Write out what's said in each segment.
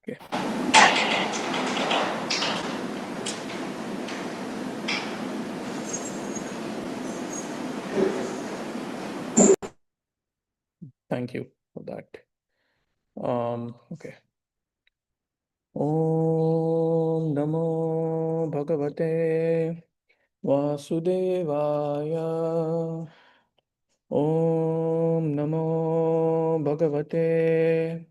Okay. Thank you for that. Okay. Om Namo Bhagavate Vasudevaya. Om Namo Bhagavate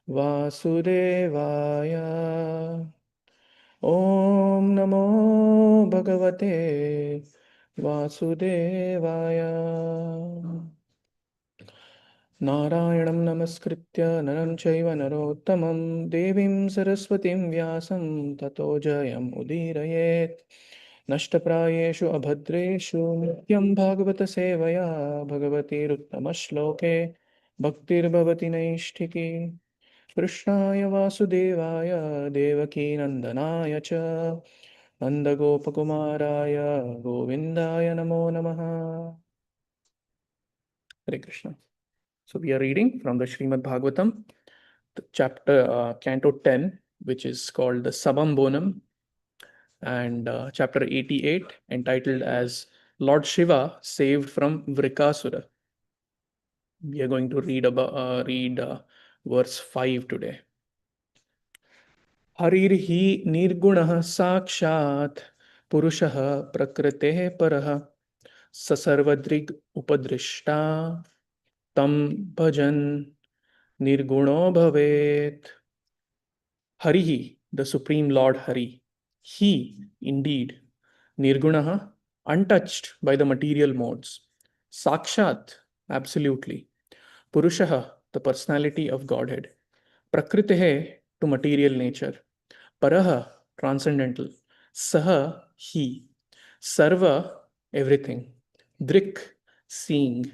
Vasudevaya. Om Namo Bhagavate Vasudevaya. नारायणं नमस्कृत्य नरं चैव नरोत्तमं देवीं सरस्वतीं व्यासं ततो जयम् उदीरयेत् नष्टप्रायेषु अभद्रेषु नित्यं भागवतसेवया भगवतीरुत्तमश्लोके भक्तिर्भवति नैष्ठिकी कृष्णाय वासुदेवाय देवकीनन्दनाय च नन्दगोपकुमाराय गोविन्दाय नमो नमः. Hare Krishna. So we are reading from the Srimad Bhagavatam, chapter Canto 10, which is called the Sabam Bonam, and chapter 88, entitled as Lord Shiva saved from Vrikasura. We are going to read verse 5 today. Harirhi nirgunah sakshat purushah prakriteh parah sasarvadrig upadrishta tam bhajan nirguno bhavet. Harihi, the Supreme Lord Hari, He, indeed, Nirgunaha, untouched by the material modes, Sakshat, absolutely, Purushaha, the personality of Godhead, Prakritehe, to material nature, Paraha, transcendental, Saha, He, Sarva, everything, Drik, seeing,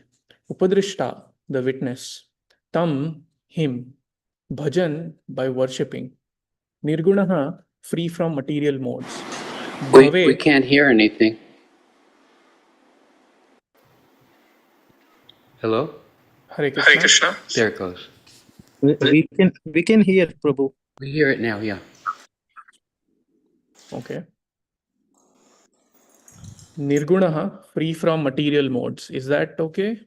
Upadrishta, the witness, Tam, him, Bhajan, by worshipping, Nirgunaha, free from material modes. We can't hear anything. Hello? Hare Krishna. There it goes. We can hear Prabhu. We hear it now, yeah. Okay. Nirgunaha, free from material modes. Is that okay?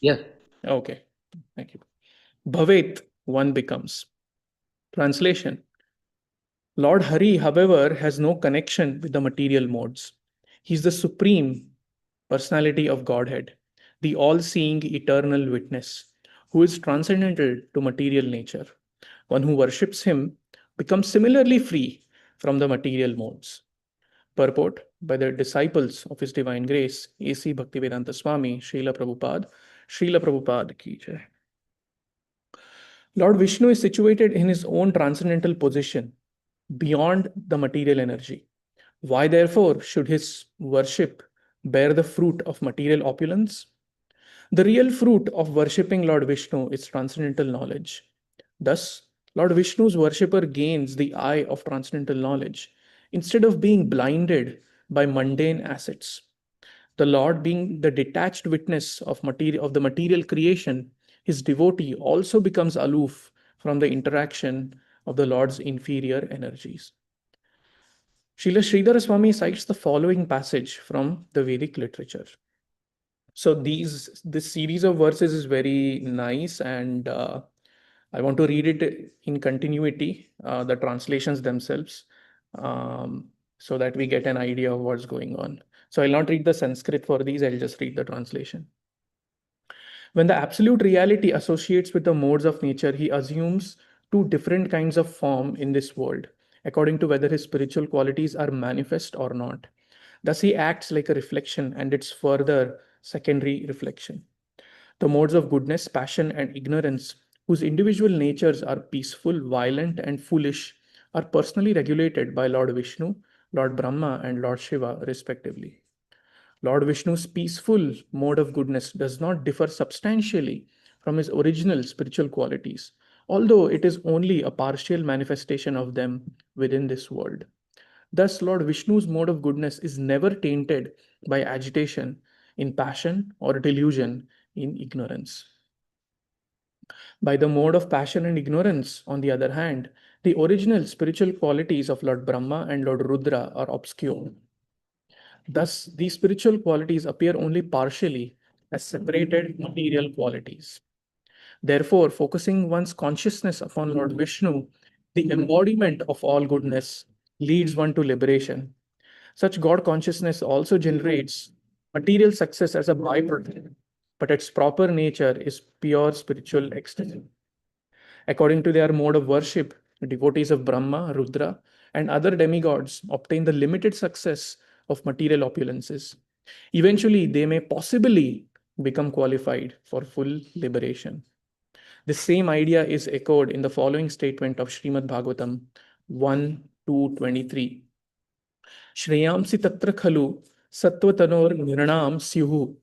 Yeah. Okay. Thank you. Bhavet, one becomes. Translation. Lord Hari, however, has no connection with the material modes. He's the supreme personality of Godhead, the all seeing eternal witness, who is transcendental to material nature. One who worships him becomes similarly free from the material modes. Purport by the disciples of His Divine Grace, A.C. Bhaktivedanta Swami, Srila Prabhupada ki jai. Lord Vishnu is situated in his own transcendental position beyond the material energy. Why, therefore, should his worship bear the fruit of material opulence? The real fruit of worshipping Lord Vishnu is transcendental knowledge. Thus, Lord Vishnu's worshipper gains the eye of transcendental knowledge instead of being blinded by mundane assets. The Lord, being the detached witness of the material creation, his devotee also becomes aloof from the interaction of the Lord's inferior energies. Srila Sridhar Swami cites the following passage from the Vedic literature. So this series of verses is very nice, and I want to read it in continuity, the translations themselves, so that we get an idea of what's going on. So I'll not read the Sanskrit for these, I'll just read the translation. When the absolute reality associates with the modes of nature, he assumes two different kinds of form in this world, according to whether his spiritual qualities are manifest or not. Thus, he acts like a reflection and its further secondary reflection. The modes of goodness, passion, and ignorance, whose individual natures are peaceful, violent, and foolish, are personally regulated by Lord Vishnu, Lord Brahma, and Lord Shiva, respectively. Lord Vishnu's peaceful mode of goodness does not differ substantially from his original spiritual qualities, although it is only a partial manifestation of them within this world. Thus, Lord Vishnu's mode of goodness is never tainted by agitation in passion or delusion in ignorance. By the mode of passion and ignorance, on the other hand, The original spiritual qualities of Lord Brahma and Lord Rudra are obscure. Thus, these spiritual qualities appear only partially as separated material qualities. Therefore, focusing one's consciousness upon Lord Vishnu, the embodiment of all goodness, leads one to liberation. Such God consciousness also generates material success as a byproduct, but its proper nature is pure spiritual ecstasy. According to their mode of worship, devotees of Brahma, Rudra, and other demigods obtain the limited success of material opulences. Eventually, they may possibly become qualified for full liberation. The same idea is echoed in the following statement of Srimad Bhagavatam 1 to 23. Shreyamsi tatra khalu sattvatanor nirnam syuhu.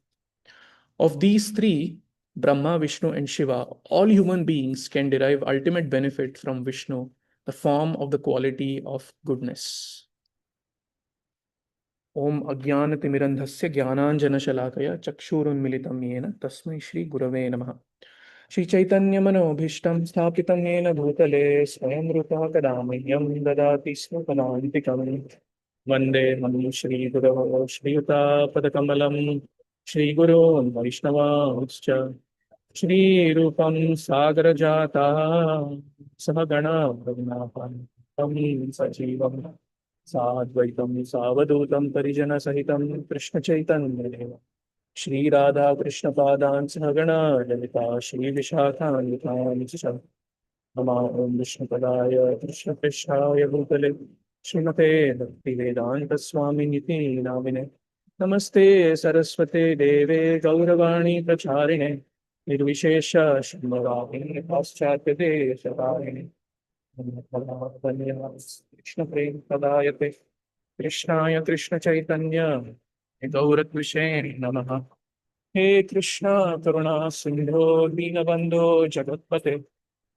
Of these three, Brahma, Vishnu, and Shiva, all human beings can derive ultimate benefit from Vishnu, the form of the quality of goodness. Om Ajnanatimirandhasya Jnananjanashalakaya Chakshurunmilitam Yena Tasmai Shri Gurave Namaha. Shri Chaitanya Manobhishtam Sthapitam Yena Bhutale Swayam Rupa Kadamahyam Dadati Swapadantikam Vande Manu Shri Guravo Shri Yuta Padakamalam Shri Guru Vaishnava Shri Rupam Sagarajata Sahagana Raghunatham Tam Sajivam Sadvaitam Savadutam Parijana Sahitam Krishna Chaitanya Deva Shri Radha Krishna Padan Sahagana Lalita Shri Vishakhan Vitam Nama Om Vishnu Padaya Krishna Krishnaaya Bhutale Srimate Bhakti Vedanta Swami Niti Namine Namaste Saraswate Deve Gauravani Pracharine Nirvishesha Shambhavani Paschatya Deshavani Krishna Prem Padayate Krishnaya Krishna Chaitanya Gauratvishe Namaha He Krishna Karuna Sindho Dinabandho Jagatpate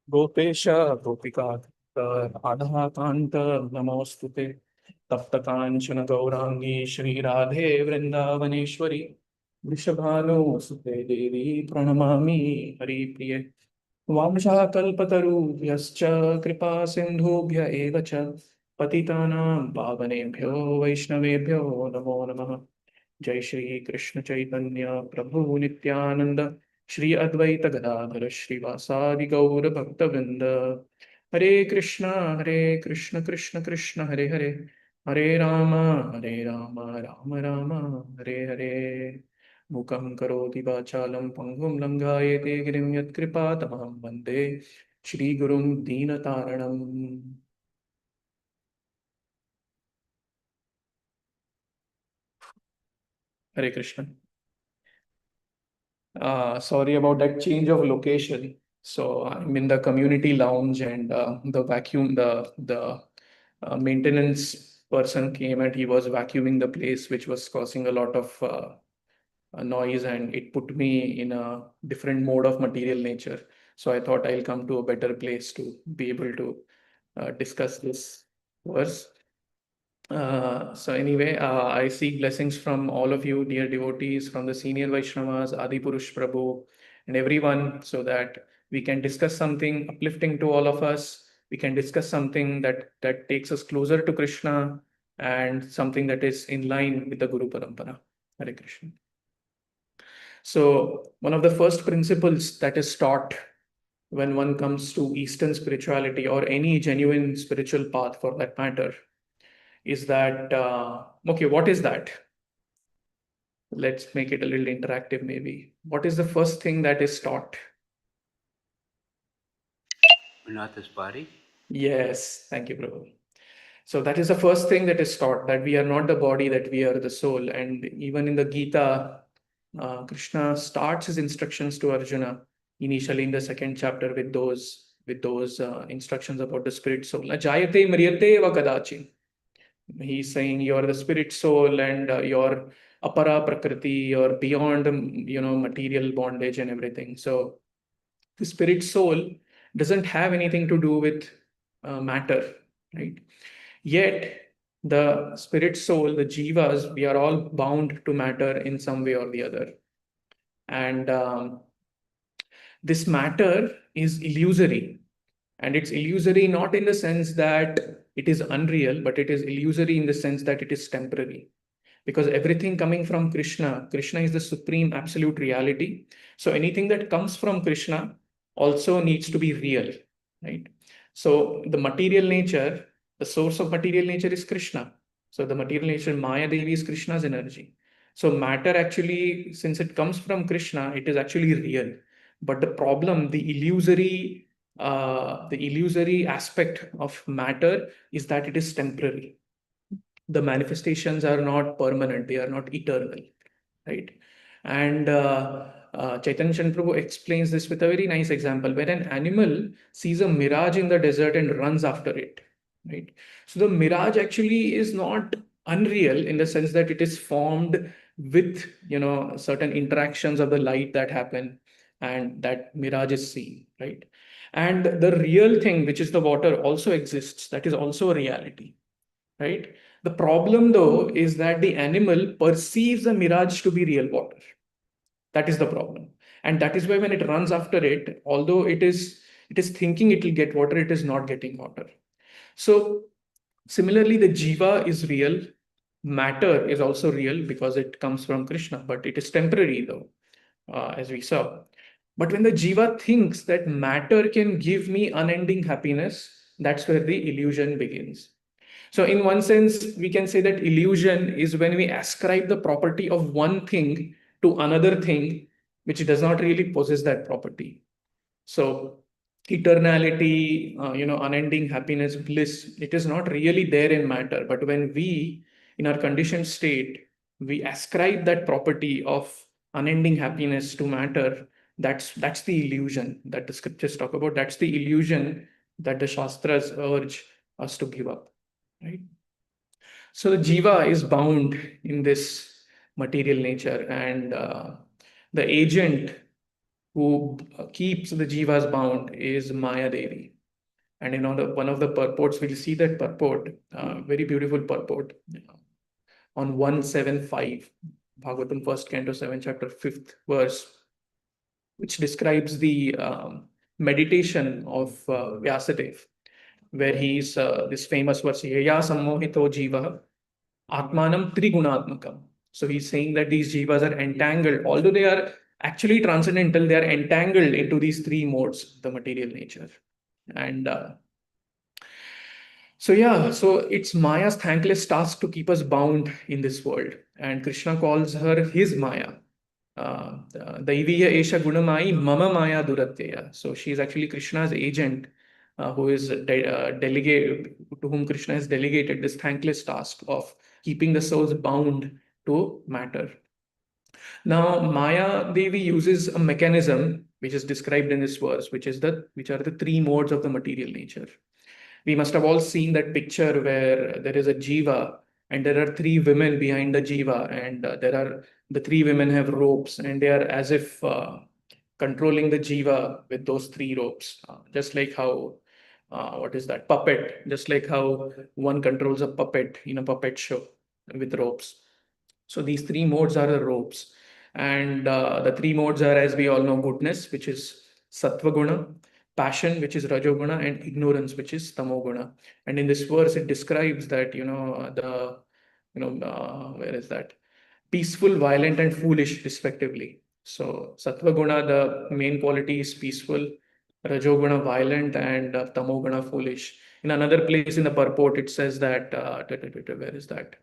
Gopesha Gopika Radha Kanta Namostute Tapta Kanchana Gaurangi Shri Radhe Vrindavaneshwari Vrishabhanu Sute Devi Pranamami Hari Priye Vamshakalpatarubhyascha Kripa Sindhubhya Eva cha Patitanam Pavanebhyo Vaishnavebhyo Namo Namaha Jai Shri Krishna Chaitanya Prabhu Nityananda Shri Advaita Gadadhara Shri Vasadi Gaura Bhaktavinda Hare Krishna Krishna Krishna Hare Hare Hare Rama Rama Rama Hare Hare Mukam karoti vachalam pangum langayate girim yat kripa tamam vande Shri Gurum Deenataranam. Hare Krishna. Sorry about that change of location. So I'm in the community lounge, and the maintenance person came and he was vacuuming the place, which was causing a lot of noise, and it put me in a different mode of material nature. So I thought I'll come to a better place to be able to discuss this verse. So anyway, I seek blessings from all of you, dear devotees, from the senior Vaishnavas, Adi Purush Prabhu, and everyone, so that we can discuss something uplifting to all of us. We can discuss something that takes us closer to Krishna, and something that is in line with the Guru Parampara. Hare Krishna. So one of the first principles that is taught when one comes to Eastern spirituality, or any genuine spiritual path for that matter, is that, okay, what is that? Let's make it a little interactive maybe. What is the first thing that is taught? We're not this body? Yes, thank you, Prabhu. So that is the first thing that is taught, that we are not the body, that we are the soul. And even in the Gita, Krishna starts his instructions to Arjuna initially in the second chapter with those instructions about the spirit soul. Jayate mriyate va kadachi. He's saying you're the spirit soul, and you're apara prakriti, you're beyond material bondage and everything. So the spirit soul doesn't have anything to do with matter, right? Yet the spirit soul, the jivas, we are all bound to matter in some way or the other. And this matter is illusory. And it's illusory not in the sense that it is unreal, but it is illusory in the sense that it is temporary. Because everything coming from Krishna, Krishna is the supreme absolute reality. So anything that comes from Krishna also needs to be real, right? So the material nature, the source of material nature is Krishna. So the material nature, Maya Devi, is Krishna's energy. So matter actually, since it comes from Krishna, it is actually real. But the problem, the illusory aspect of matter is that it is temporary. The manifestations are not permanent, they are not eternal, right? And Chaitanya Prabhu explains this with a very nice example where an animal sees a mirage in the desert and runs after it, right? So the mirage actually is not unreal in the sense that it is formed with, certain interactions of the light that happen, and that mirage is seen, right? And the real thing, which is the water, also exists. That is also a reality, right? The problem, though, is that the animal perceives the mirage to be real water. That is the problem. And that is why when it runs after it, although it is thinking it will get water, it is not getting water. So similarly, the jiva is real. Matter is also real because it comes from Krishna, but it is temporary, though, as we saw. But when the jiva thinks that matter can give me unending happiness, that's where the illusion begins. So, in one sense, we can say that illusion is when we ascribe the property of one thing to another thing which does not really possess that property. So, eternality, unending happiness, bliss, it is not really there in matter. But when we, in our conditioned state, we ascribe that property of unending happiness to matter, that's the illusion that the scriptures talk about. That's the illusion that the Shastras urge us to give up, right? So the jiva is bound in this material nature, and the agent who keeps the jivas bound is Maya Devi. And one of the purports, we'll see that purport, very beautiful purport, on 175, Bhagavatam first canto 7 chapter 5th verse, which describes the meditation of Vyasadeva, where he's this famous verse, Yaya sammohito jiva atmanam trigunatmakam. So he's saying that these jivas are entangled, although they are actually transcendental, they are entangled into these three modes, the material nature. And so it's Maya's thankless task to keep us bound in this world. And Krishna calls her his Maya. Daiviya Esha Gunamai Mama Maya Duratya. So she is actually Krishna's agent, who is delegate to whom Krishna has delegated this thankless task of keeping the souls bound to matter. Now, Maya Devi uses a mechanism which is described in this verse, which are the three modes of the material nature. We must have all seen that picture where there is a jiva and there are three women behind the jiva, and the three women have ropes, and they are as if controlling the jiva with those three ropes, just like how what is that puppet, just like how one controls a puppet in a puppet show with ropes. So these three modes are the ropes, and the three modes are, as we all know, goodness, which is sattva guna, passion, which is rajoguna, and ignorance, which is tamoguna. And in this verse, it describes that where is that, peaceful, violent, and foolish, respectively. So sattva guna, the main quality is peaceful, rajoguna violent, and tamoguna foolish. In another place in the purport, it says that where is that?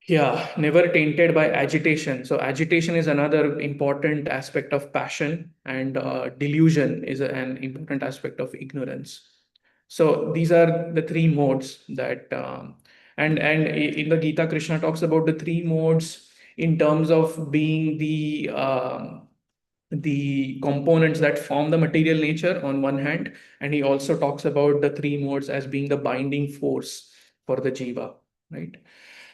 Yeah, never tainted by agitation. So agitation is another important aspect of passion, and delusion is an important aspect of ignorance. So these are the three modes that, and in the Gita, Krishna talks about the three modes in terms of being the components that form the material nature on one hand, and he also talks about the three modes as being the binding force for the jiva, right?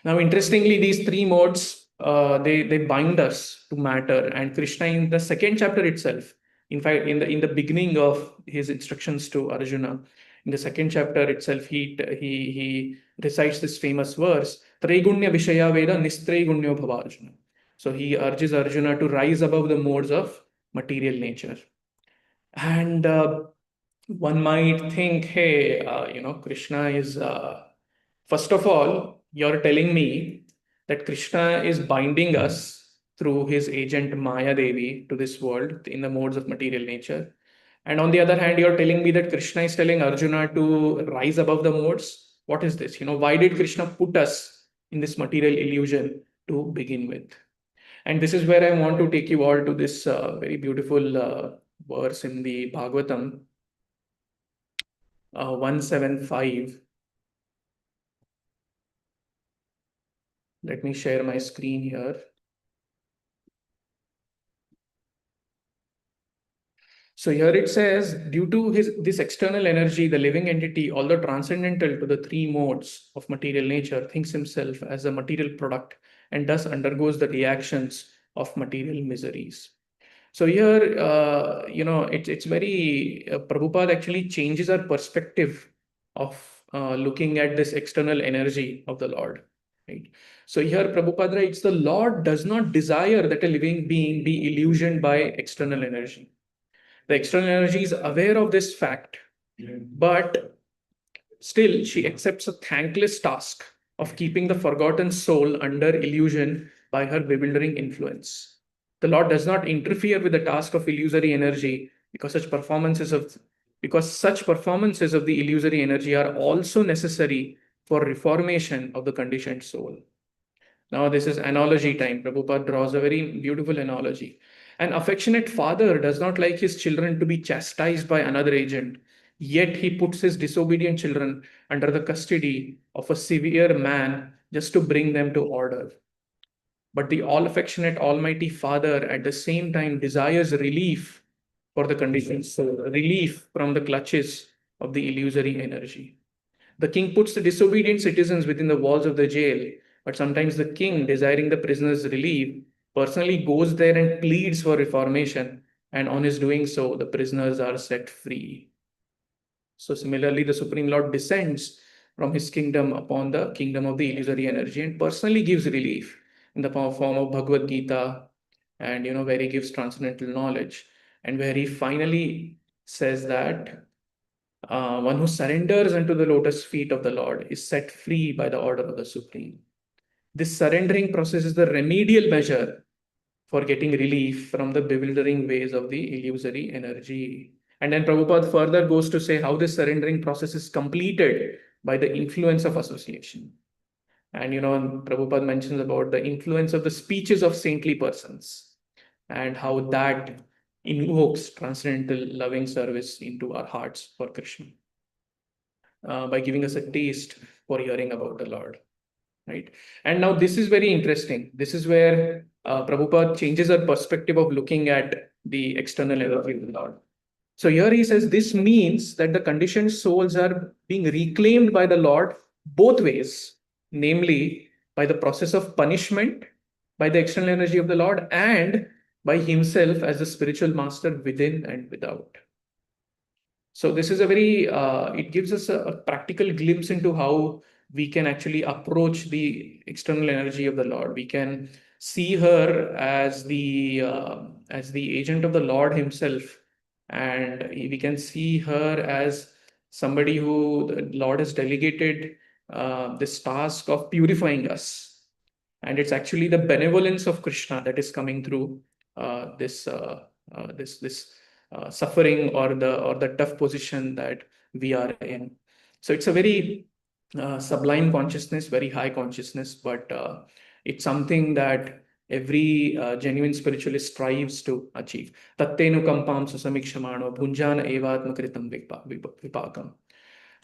Now, interestingly, these three modes, they bind us to matter. And Krishna, in the second chapter itself, in fact, in the beginning of his instructions to Arjuna, in the second chapter itself, he recites this famous verse, Traigunya Vishaya Veda Nistraigunyo Bhava Arjuna. So he urges Arjuna to rise above the modes of material nature. And one might think, hey, Krishna is, first of all, you're telling me that Krishna is binding us through his agent Maya Devi to this world in the modes of material nature. And on the other hand, you're telling me that Krishna is telling Arjuna to rise above the modes. What is this? Why did Krishna put us in this material illusion to begin with? And this is where I want to take you all to this very beautiful verse in the Bhagavatam 175. Let me share my screen here. So here it says, due to this external energy, the living entity, although transcendental to the three modes of material nature, thinks himself as a material product and thus undergoes the reactions of material miseries. So here, it's very, Prabhupada actually changes our perspective of looking at this external energy of the Lord, right? So here Prabhupada writes, the Lord does not desire that a living being be illusioned by external energy. The external energy is aware of this fact, but still she accepts a thankless task of keeping the forgotten soul under illusion by her bewildering influence. The Lord does not interfere with the task of illusory energy because such performances of the illusory energy are also necessary for reformation of the conditioned soul. Now, this is analogy time. Prabhupada draws a very beautiful analogy. An affectionate father does not like his children to be chastised by another agent, yet he puts his disobedient children under the custody of a severe man just to bring them to order. But the all affectionate Almighty Father at the same time desires relief for the conditioned soul, relief from the clutches of the illusory energy. The king puts the disobedient citizens within the walls of the jail, but sometimes the king, desiring the prisoners' relief, personally goes there and pleads for reformation, and on his doing so, the prisoners are set free. So similarly, the Supreme Lord descends from his kingdom upon the kingdom of the illusory energy and personally gives relief in the form of Bhagavad Gita, and where he gives transcendental knowledge, and where he finally says that one who surrenders unto the lotus feet of the Lord is set free by the order of the Supreme. This surrendering process is the remedial measure for getting relief from the bewildering ways of the illusory energy. And then Prabhupada further goes to say how this surrendering process is completed by the influence of association. And Prabhupada mentions about the influence of the speeches of saintly persons and how that invokes transcendental loving service into our hearts for Krishna. By giving us a taste for hearing about the Lord, right? And now this is very interesting. This is where Prabhupada changes our perspective of looking at the external energy of the Lord. So here he says this means that the conditioned souls are being reclaimed by the Lord both ways, namely by the process of punishment, by the external energy of the Lord, and by himself as the spiritual master within and without. So this is a very, it gives us a practical glimpse into how we can actually approach the external energy of the Lord. We can see her as the agent of the Lord himself, and we can see her as somebody who the Lord has delegated this task of purifying us. And it's actually the benevolence of Krishna that is coming through this suffering or the tough position that we are in. So it's a very sublime consciousness, very high consciousness, but it's something that every genuine spiritualist strives to achieve. Tattenu kampam susamikshamano bhunjana evatmakritam vipakam.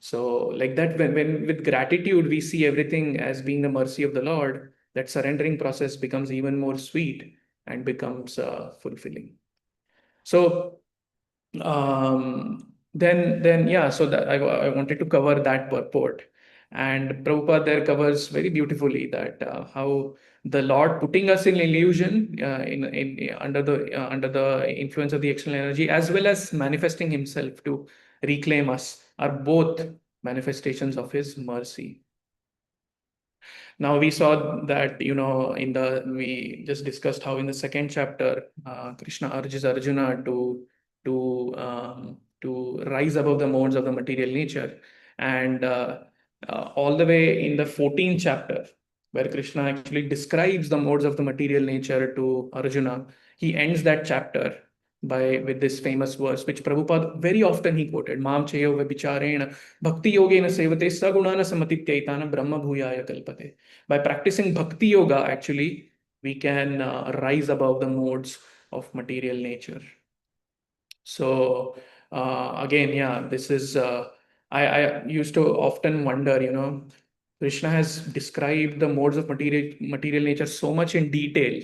So like that, when with gratitude we see everything as being the mercy of the Lord, that surrendering process becomes even more sweet and becomes fulfilling. So then yeah, so that I wanted to cover that purport, and Prabhupada there covers very beautifully that how the Lord putting us in illusion in under the influence of the external energy, as well as manifesting himself to reclaim us, are both manifestations of his mercy. Now we saw that, we just discussed how in the second chapter, Krishna urges Arjuna to rise above the modes of the material nature. And all the way in the 14th chapter, where Krishna actually describes the modes of the material nature to Arjuna, he ends that chapter by with this famous verse, which Prabhupada very often he quoted, Mam cheyo vibicharena bhakti yogena sevate sagunana samatityaitanam brahma bhuyaya kalpate. By practicing bhakti yoga, actually, we can rise above the modes of material nature. So, again, yeah, this is, I used to often wonder, Krishna has described the modes of material nature so much in detail.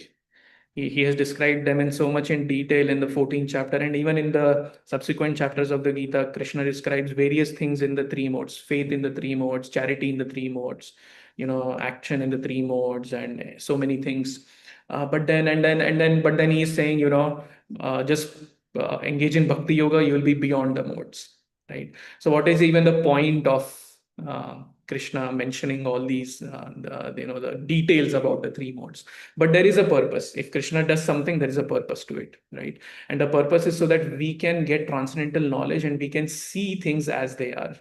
He has described them in so much in detail in the 14th chapter, and even in the subsequent chapters of the Gita, Krishna describes various things in the three modes: faith in the three modes, charity in the three modes, action in the three modes, and so many things. But then he is saying, just engage in bhakti yoga, you will be beyond the modes, right? So, what is even the point of Krishna mentioning all these, the details about the three modes? But there is a purpose. If Krishna does something, there is a purpose to it, right? And the purpose is so that we can get transcendental knowledge and we can see things as they are.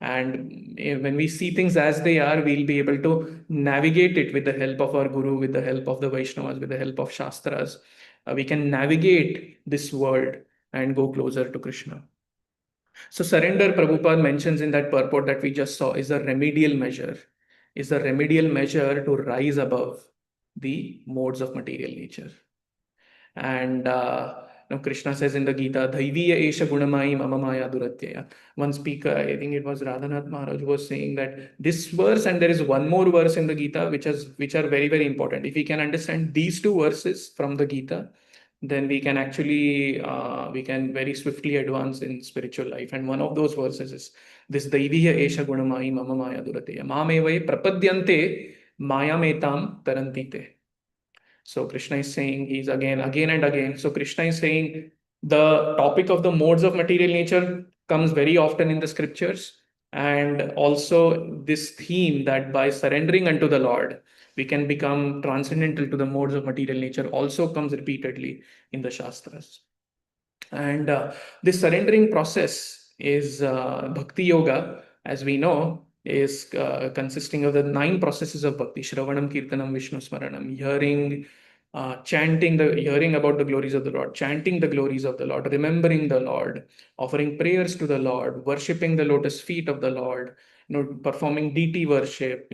And when we see things as they are, we'll be able to navigate it with the help of our guru, with the help of the Vaishnavas, with the help of Shastras. We can navigate this world and go closer to Krishna. So surrender, Prabhupada mentions in that purport that we just saw, is a remedial measure, to rise above the modes of material nature. And Krishna says in the Gita, Dhaiviya Esha Gunamai Mama Maya Duratyaya. One speaker, I think it was Radhanath Maharaj, was saying that this verse, and there is one more verse in the Gita which are very, very important. If we can understand these two verses from the Gita, then we can actually we can very swiftly advance in spiritual life. And one of those verses is this: Daiviya Esha Gunamai Mama Maya Duratyaya. Mamevai Prapadyante Mayametam Tarantite. So Krishna is saying, he's again and again. So Krishna is saying the topic of the modes of material nature comes very often in the scriptures. And also this theme that by surrendering unto the Lord, we can become transcendental to the modes of material nature also comes repeatedly in the Shastras. And this surrendering process is bhakti yoga, as we know, is consisting of the 9 processes of bhakti: Shravanam, Kirtanam, Vishnu Smaranam, hearing about the glories of the Lord, chanting the glories of the Lord, remembering the Lord, offering prayers to the Lord, worshipping the lotus feet of the Lord, performing deity worship,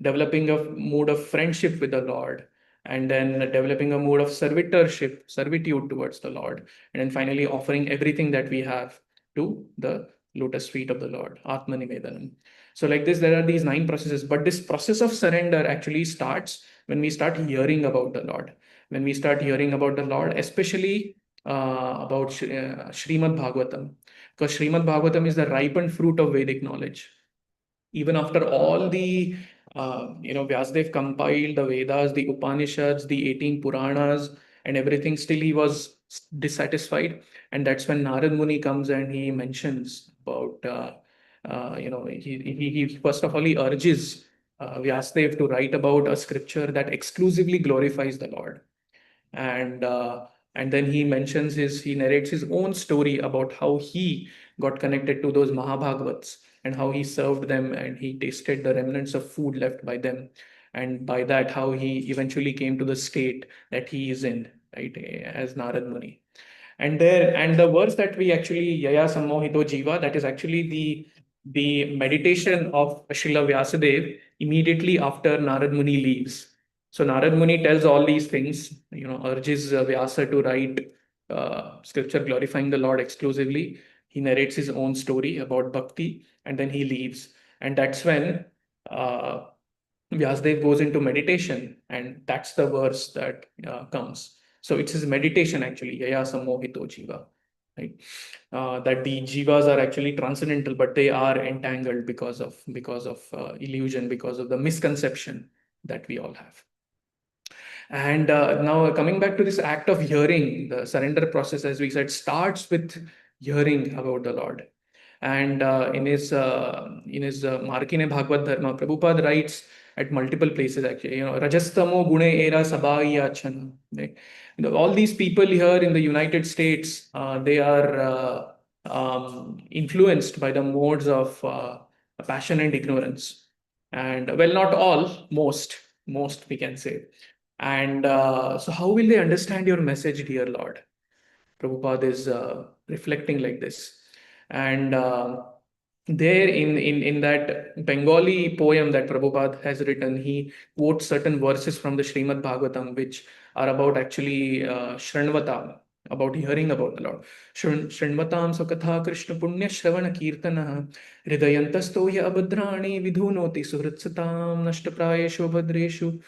developing a mood of friendship with the Lord, and then developing a mood of servitude towards the Lord, and then finally offering everything that we have to the lotus feet of the Lord, Atma Nivedanam. So, like this, there are these 9 processes, but this process of surrender actually starts when we start hearing about the Lord. When we start hearing about the Lord, especially about Srimad Bhagavatam, because Srimad Bhagavatam is the ripened fruit of Vedic knowledge. Even after all the Vyasadeva compiled the Vedas, the Upanishads, the 18 Puranas, and everything, still he was dissatisfied. And that's when Narad Muni comes and he mentions about, he first of all, he urges Vyasadeva to write about a scripture that exclusively glorifies the Lord. And then he narrates his own story about how he got connected to those Mahabhagavats and how he served them and he tasted the remnants of food left by them. And by that, how he eventually came to the state that he is in, right, as Narad Muni. And the verse that we actually, Yaya Sammohito Jiva, that is actually the meditation of Srila Vyasadeva immediately after Narad Muni leaves. So Narad Muni tells all these things, urges Vyasa to write scripture glorifying the Lord exclusively. He narrates his own story about bhakti, and then he leaves. And that's when Vyasadeva goes into meditation, and that's the verse that comes. So it's his meditation actually, Yaya Sammohito Jiva, right? That the jivas are actually transcendental, but they are entangled because of illusion, because of the misconception that we all have. And now coming back to this act of hearing, the surrender process, as we said, starts with hearing about the Lord. And in his Markine Bhagavad Dharma, Prabhupada writes at multiple places actually, Rajastamo Gune Era Sabai Yachana. All these people here in the United States, they are influenced by the modes of passion and ignorance. And well, not all, most we can say. And so, how will they understand your message, dear Lord? Prabhupada is reflecting like this. And there in that Bengali poem that Prabhupada has written, he quotes certain verses from the Srimad Bhagavatam, which are about actually Shranvatam, about hearing about the Lord. Shranvatam Sakatha Krishna Punya Shravana Kirtana Hridayantastoya Abhadrani Vidhunoti Suhritsatam Nashtaprayeshu Bhadreshu,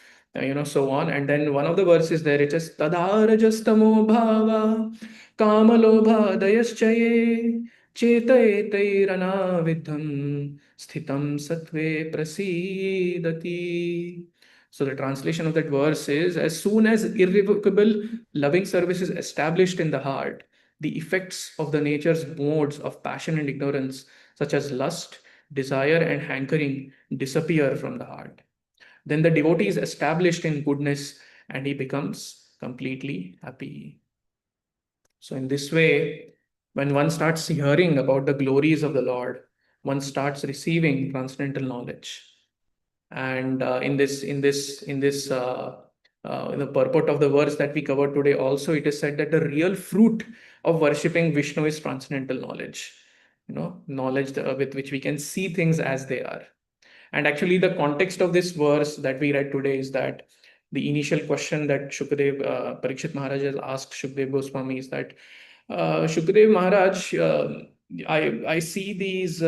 so on. And then one of the verses there, it says Tadarajastamo Bhava कामलोभादयश्चये चेतयेतैरनाविद्धं स्थितं सत्त्वे prasidati. So the translation of that verse is, as soon as irrevocable loving service is established in the heart, the effects of the nature's modes of passion and ignorance, such as lust, desire, and hankering, disappear from the heart. Then the devotee is established in goodness and he becomes completely happy. So, in this way, when one starts hearing about the glories of the Lord, one starts receiving transcendental knowledge. And in the purport of the verse that we covered today, also it is said that the real fruit of worshipping Vishnu is transcendental knowledge. Knowledge with which we can see things as they are. And actually, the context of this verse that we read today is that the initial question that Parikshit Maharaj has asked Shukdev Goswami is that, Shukdev Maharaj, I see these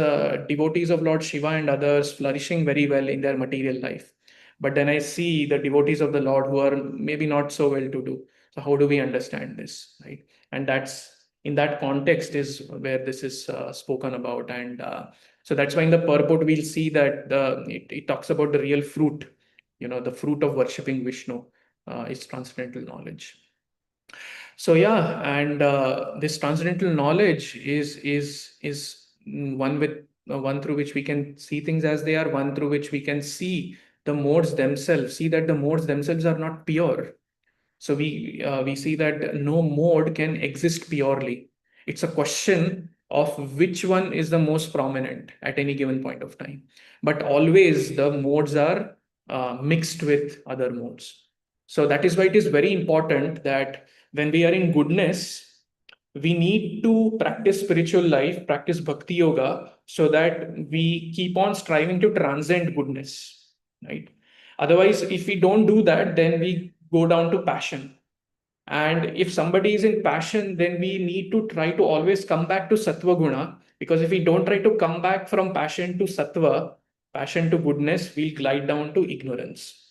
devotees of Lord Shiva and others flourishing very well in their material life. But then I see the devotees of the Lord who are maybe not so well to do. So how do we understand this, right? And that's in that context is where this is spoken about. And so that's why in the purport we'll see that it talks about the real fruit, the fruit of worshipping Vishnu is transcendental knowledge. So yeah, and this transcendental knowledge is one through which we can see things as they are, one through which we can see the modes themselves, see that the modes themselves are not pure. So we see that no mode can exist purely. It's a question of which one is the most prominent at any given point of time. But always the modes are mixed with other modes. So that is why it is very important that when we are in goodness, we need to practice spiritual life, practice bhakti yoga, so that we keep on striving to transcend goodness, right? Otherwise, if we don't do that, then we go down to passion. And if somebody is in passion, then we need to try to always come back to sattva guna, because if we don't try to come back from passion to sattva, passion to goodness, we'll glide down to ignorance.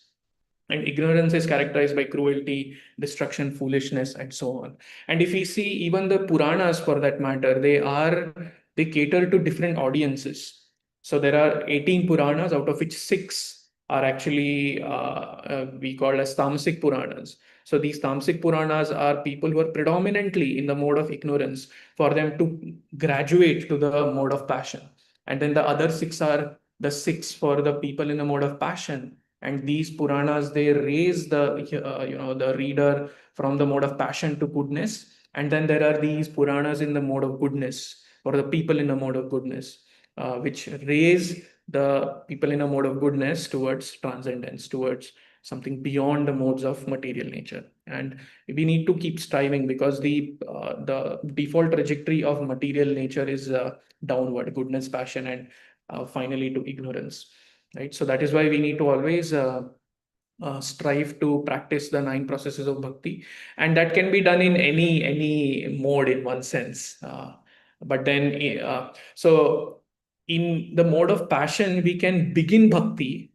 And ignorance is characterized by cruelty, destruction, foolishness, and so on. And if we see even the Puranas for that matter, they cater to different audiences. So there are 18 Puranas, out of which 6 are actually we call as Tamasic Puranas. So these Tamasic Puranas are people who are predominantly in the mode of ignorance, for them to graduate to the mode of passion. And then the other 6 are the 6 for the people in the mode of passion. And these Puranas, they raise the reader from the mode of passion to goodness. And then there are these Puranas in the mode of goodness, for the people in the mode of goodness, which raise the people in a mode of goodness towards transcendence, towards something beyond the modes of material nature. And we need to keep striving, because the default trajectory of material nature is downward, goodness, passion, and finally to ignorance. Right. So that is why we need to always strive to practice the 9 processes of bhakti, and that can be done in any mode in one sense. But then, so in the mode of passion, we can begin bhakti,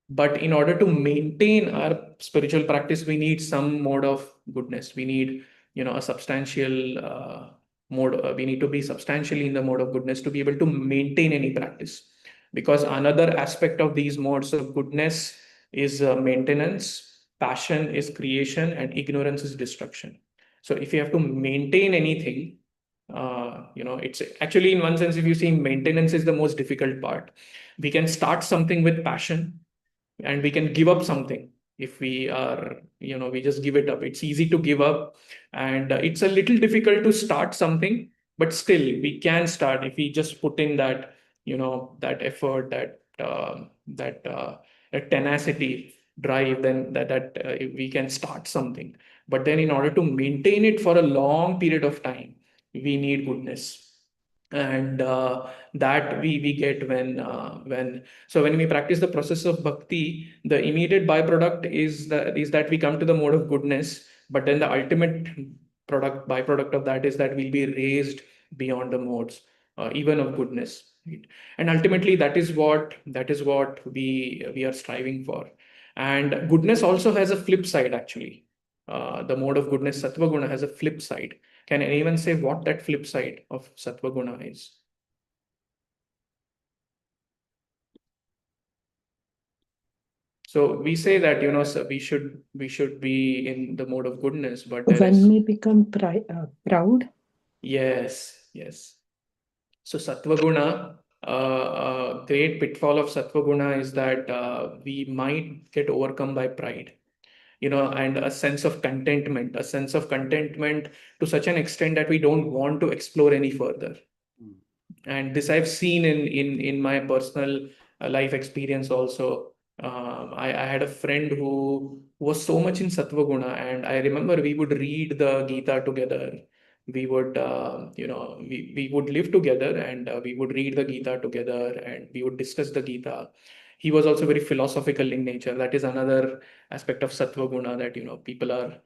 but in order to maintain our spiritual practice, we need some mode of goodness. We need, a substantial mode. We need to be substantially in the mode of goodness to be able to maintain any practice. Because another aspect of these modes of goodness is maintenance, passion is creation, and ignorance is destruction. So if you have to maintain anything, It's actually, in one sense, if you see, maintenance is the most difficult part. We can start something with passion, and we can give up something if we are, we just give it up. It's easy to give up, and it's a little difficult to start something, but still we can start if we just put in that, that effort, that tenacity, drive, then that we can start something. But then in order to maintain it for a long period of time, we need goodness. And that we get when we practice the process of bhakti. The immediate byproduct is that we come to the mode of goodness, but then the ultimate byproduct of that is that we'll be raised beyond the modes, even of goodness, right? And ultimately that is what we are striving for. And goodness also has a flip side, actually. The mode of goodness, sattva guna, has a flip side. Can anyone say what that flip side of sattva guna is? So we say that, so we should be in the mode of goodness, but there When is we become proud, yes. So sattva guna, great pitfall of sattva guna is that we might get overcome by pride, and a sense of contentment, to such an extent that we don't want to explore any further. And this I've seen in my personal life experience also. I had a friend who was so much in sattva guna, and I remember we would read the Gita together. We would we would live together, and we would read the Gita together, and we would discuss the Gita. He was also very philosophical in nature. That is another aspect of sattva guna, that people are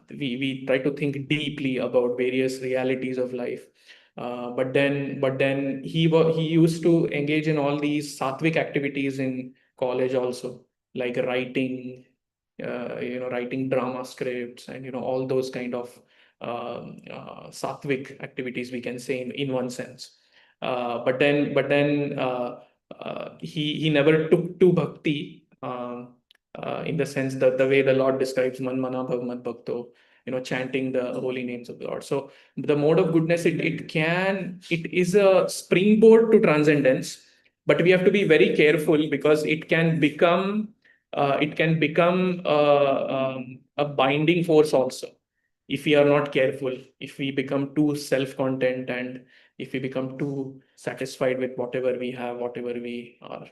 we try to think deeply about various realities of life. But then he used to engage in all these sattvic activities in college also, like writing drama scripts, and all those kind of sattvic activities, we can say, in one sense. But then he never took to bhakti, in the sense that the way the Lord describes man mana bhav mad bhakto, chanting the holy names of the Lord. So the mode of goodness, it is a springboard to transcendence, but we have to be very careful, because it can become a binding force also, if we are not careful. If we become too self-content, and if we become too satisfied with whatever we have, whatever we are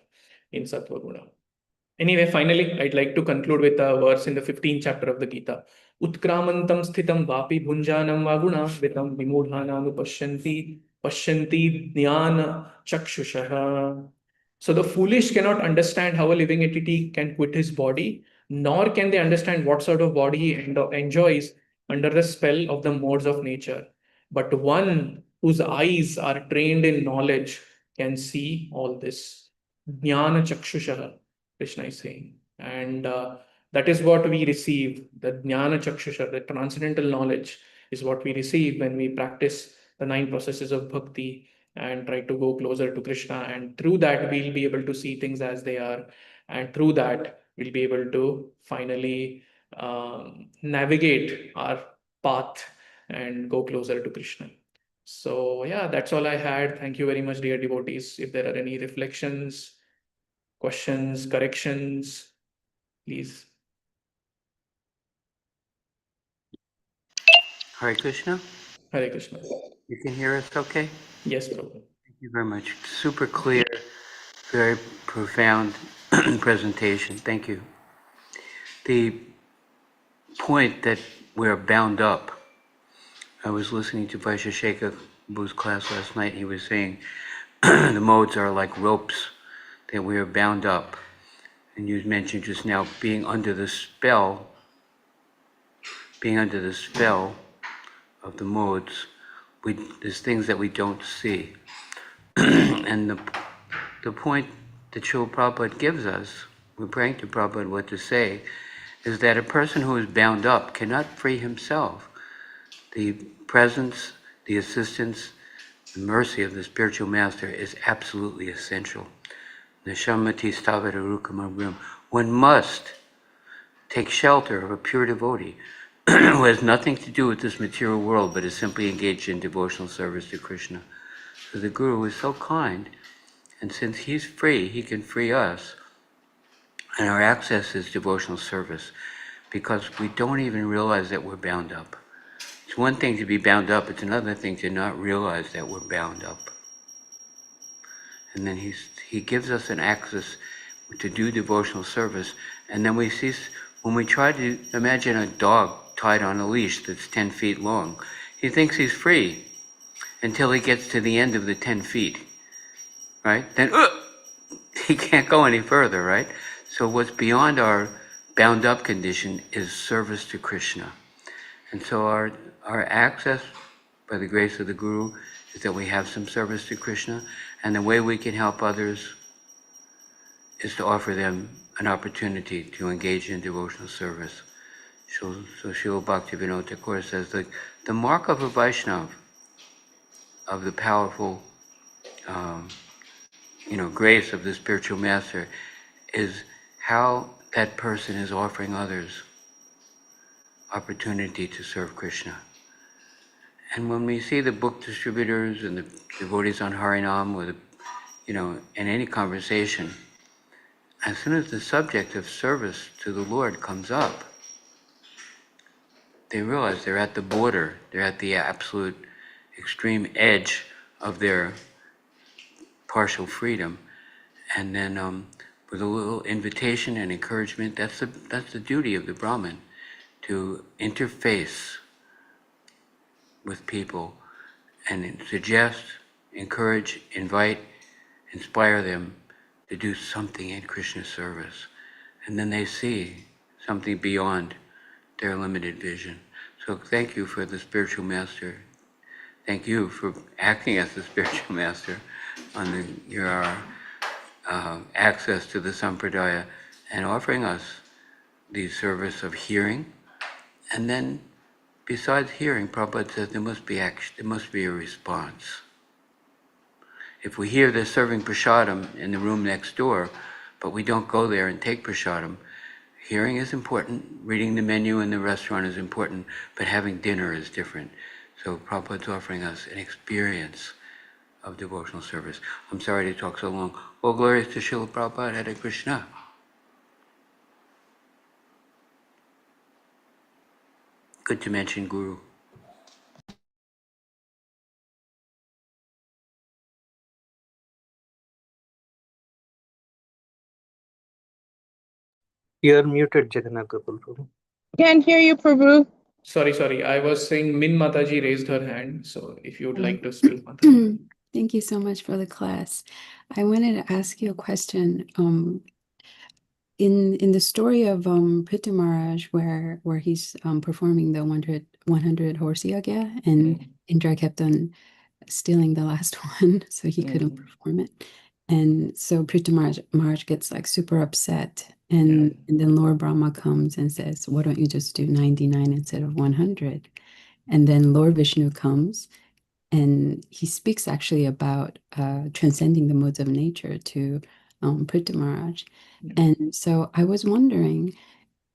in sattva guna. Anyway, finally, I'd like to conclude with a verse in the 15th chapter of the Gita. Utkramantam sthitam vapi bhunjanam vaguna vitam vimudhananu pashyanti jnana chakshushaha. So the foolish cannot understand how a living entity can quit his body, nor can they understand what sort of body he enjoys under the spell of the modes of nature. But one whose eyes are trained in knowledge can see all this. Jnana chakshushaha, Krishna is saying. And that is what we receive. The Jnana Chakshusha, the transcendental knowledge, is what we receive when we practice the 9 processes of bhakti and try to go closer to Krishna. And through that, we'll be able to see things as they are. And through that, we'll be able to finally navigate our path and go closer to Krishna. So, yeah, that's all I had. Thank you very much, dear devotees. If there are any reflections, questions, corrections, please. Hare Krishna. Hare Krishna. You can hear us okay? Yes, Prabhu. Thank you very much. Super clear, very profound presentation. Thank you. The point that we're bound up. I was listening to Vaisheshekha Prabhu's class last night. He was saying the modes are like ropes, that we are bound up. And you mentioned just now being under the spell of the modes. There's things that we don't see. And the point that Srila Prabhupada gives us, we're praying to Prabhupada what to say, is that a person who is bound up cannot free himself. The presence, the assistance, the mercy of the spiritual master is absolutely essential. Nishamati stavata rukama. One must take shelter of a pure devotee. who has nothing to do with this material world, but is simply engaged in devotional service to Krishna. So the Guru is so kind, and since he's free, he can free us, and our access is devotional service, because we don't even realize that we're bound up. It's one thing to be bound up, it's another thing to not realize that we're bound up. And then he gives us an access to do devotional service, and then we see, when we try to imagine a dog tied on a leash that's 10 feet long, he thinks he's free until he gets to the end of the 10 feet, right? Then he can't go any further, right? So what's beyond our bound up condition is service to Krishna. And so our access, by the grace of the Guru, is that we have some service to Krishna, and the way we can help others is to offer them an opportunity to engage in devotional service. So Srila Bhaktivinoda Thakur says that the mark of a Vaishnava, of the powerful grace of the spiritual master, is how that person is offering others opportunity to serve Krishna. And when we see the book distributors and the devotees on Harinam, or in any conversation, as soon as the subject of service to the Lord comes up, they realize they're at the border, they're at the absolute extreme edge of their partial freedom. And then with a little invitation and encouragement, that's the duty of the Brahmin, to interface with people and suggest, encourage, invite, inspire them to do something in Krishna's service. And then they see something beyond their limited vision. So thank you for the spiritual master. Thank you for acting as the spiritual master on your access to the Sampradaya and offering us the service of hearing. And then besides hearing, Prabhupada says there must be action, there must be a response. If we hear they're serving prasadam in the room next door, but we don't go there and take prasadam, hearing is important, reading the menu in the restaurant is important, but having dinner is different. So Prabhupada's offering us an experience of devotional service. I'm sorry to talk so long. All glories to Srila Prabhupada, Hare Krishna. Good to mention Guru. You're muted, Jagannath Gopal, Prabhu. Can't hear you, Prabhu. Sorry. I was saying Min Mataji raised her hand. So if you would like to speak, Mataji. Thank you so much for the class. I wanted to ask you a question. In the story of Prithu Maharaj, where he's performing the 100 horse yagya, and Indra kept on stealing the last one, so he couldn't perform it. And so Prithu Maharaj gets like super upset, and then Lord Brahma comes and says, "Why don't you just do 99 instead of 100?" And then Lord Vishnu comes, and he speaks actually about transcending the modes of nature to Prithu Maharaj. And so I was wondering,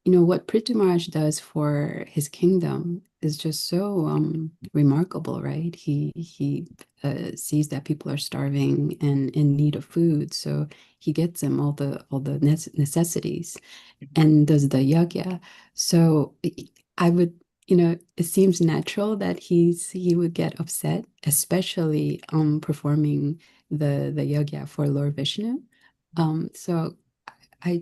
what Prithu Maharaj does for his kingdom is just so remarkable, right? He sees that people are starving and in need of food, so he gets them all the necessities and does the yagya. So I would, it seems natural that he would get upset, especially performing the yagya for Lord Vishnu. So I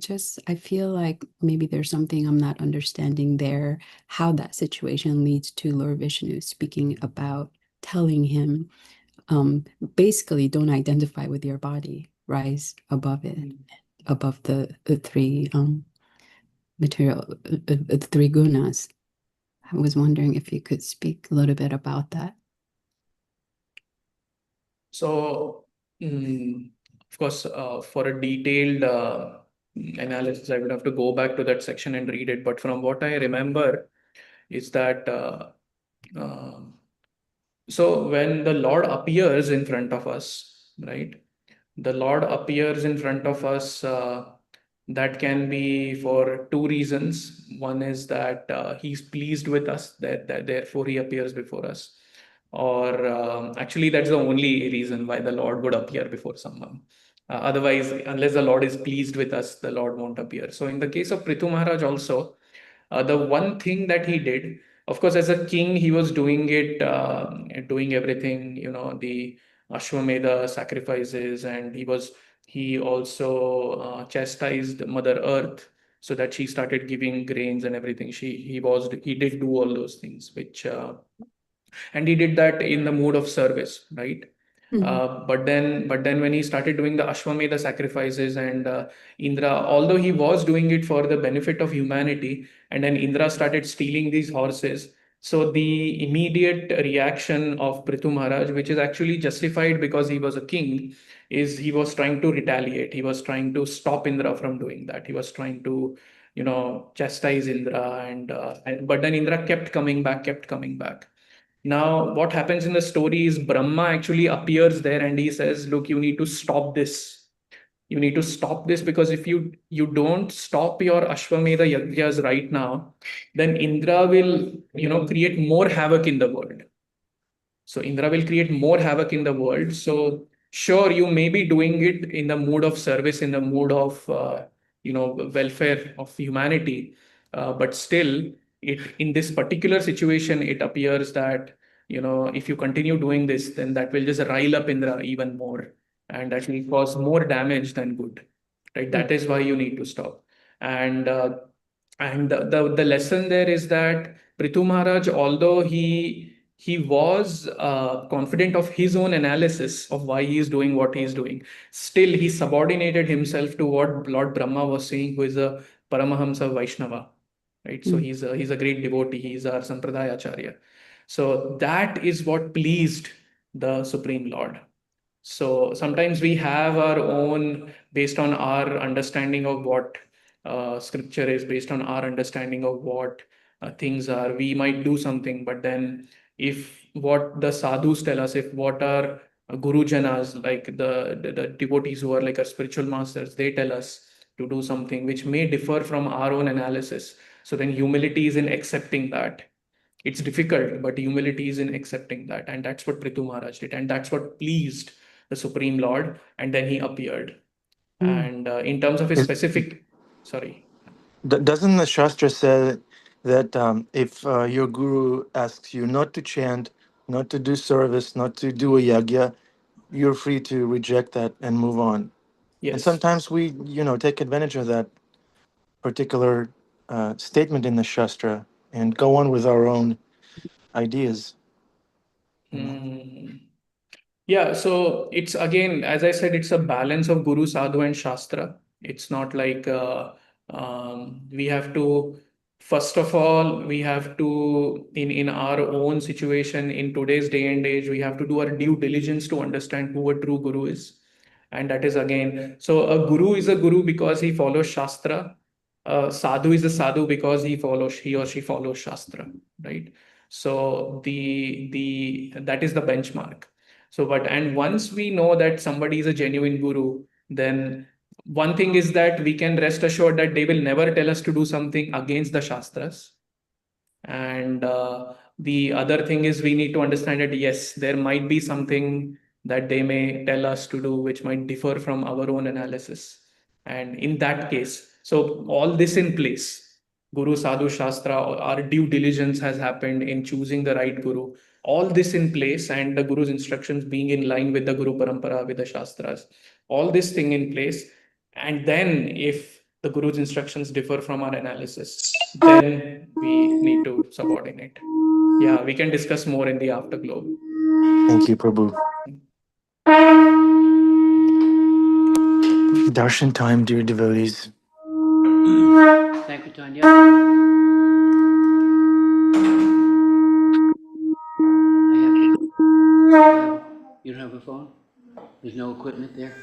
feel like maybe there's something I'm not understanding there, how that situation leads to Lord Vishnu speaking about, telling him, basically, don't identify with your body, rise above it, above the three material, the three gunas. I was wondering if you could speak a little bit about that. So, of course, for a detailed analysis, I would have to go back to that section and read it. But from what I remember, is that so when the Lord appears in front of us, right? The Lord appears in front of us That can be for two reasons. One is that he's pleased with us, that therefore he appears before us. Or actually, that's the only reason why the Lord would appear before someone. Otherwise, unless the Lord is pleased with us, the Lord won't appear. So, in the case of Prithu Maharaj, also, the one thing that he did, of course, as a king, he was doing it, doing everything, the Ashwamedha sacrifices, and he also chastised Mother Earth so that she started giving grains and everything. He did do all those things, and he did that in the mood of service, right? But then when he started doing the Ashwamedha sacrifices, and Indra, although he was doing it for the benefit of humanity, and then Indra started stealing these horses. So the immediate reaction of Prithu Maharaj, which is actually justified because he was a king, is he was trying to retaliate. He was trying to stop Indra from doing that. He was trying to, chastise Indra, but then Indra kept coming back, kept coming back. Now, what happens in the story is Brahma actually appears there and he says, "Look, you need to stop this. You need to stop this, because if you don't stop your Ashwamedha yajnas right now, then Indra will, create more havoc in the world. So Indra will create more havoc in the world. So sure, you may be doing it in the mood of service, in the mood of welfare of humanity, but still, in this particular situation, it appears that if you continue doing this, then that will just rile up Indra even more, and that will cause more damage than good. Right? That is why you need to stop. And the lesson there is that Prithu Maharaj, although he was confident of his own analysis of why he is doing what he is doing, still he subordinated himself to what Lord Brahma was saying, who is a Paramahamsa Vaishnava, right? So he's a great devotee. He's our Sampradaya Acharya. So that is what pleased the Supreme Lord. So sometimes we have our own, based on our understanding of what scripture is, based on our understanding of what things are, we might do something. But then, if what the sadhus tell us, if what our guru janas, like the devotees who are like our spiritual masters, they tell us to do something which may differ from our own analysis, so then humility is in accepting that. It's difficult, but humility is in accepting that. And that's what Prithu Maharaj did. And that's what pleased the Supreme Lord. And then he appeared. And in terms of his Is- specific, sorry. Doesn't the Shastra say that if your guru asks you not to chant, not to do service, not to do a yagya, you're free to reject that and move on? And Yes. sometimes we, take advantage of that particular statement in the Shastra and go on with our own ideas. Hmm. Yeah, so it's again, as I said, it's a balance of Guru, Sadhu, and Shastra. It's not like we have to, first of all, we have to, in our own situation, in today's day and age, we have to do our due diligence to understand who a true Guru is. And that is again, so a Guru is a Guru because he follows Shastra. Sadhu is a Sadhu because he or she follows Shastra, right? So that is the benchmark. So, and once we know that somebody is a genuine guru, then one thing is that we can rest assured that they will never tell us to do something against the Shastras. And the other thing is we need to understand that yes, there might be something that they may tell us to do which might differ from our own analysis. And in that case, so all this in place, Guru, Sadhu, Shastra, our due diligence has happened in choosing the right Guru. All this in place, and the Guru's instructions being in line with the Guru Parampara, with the Shastras, all this thing in place. And then if the Guru's instructions differ from our analysis, then we need to subordinate. Yeah, we can discuss more in the afterglow. Thank you, Prabhu. Darshan time, dear devotees. Sankirtanya? You don't have a phone? There's no equipment there?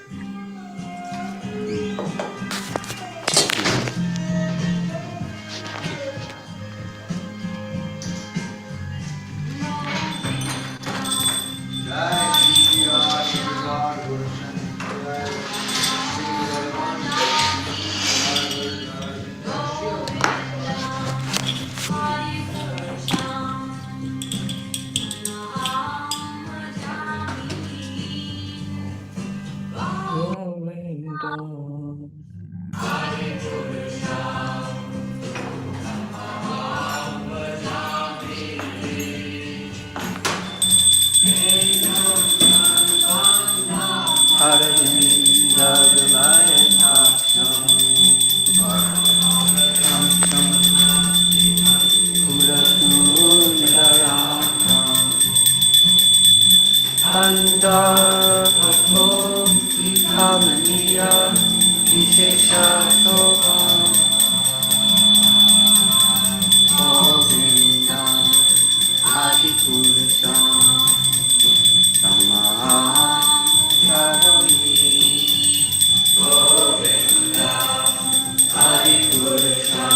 Ananda Bhakto Kamaniya Vishesha Soha Govinda Adi Purusha Samahami Govinda Adi Purusha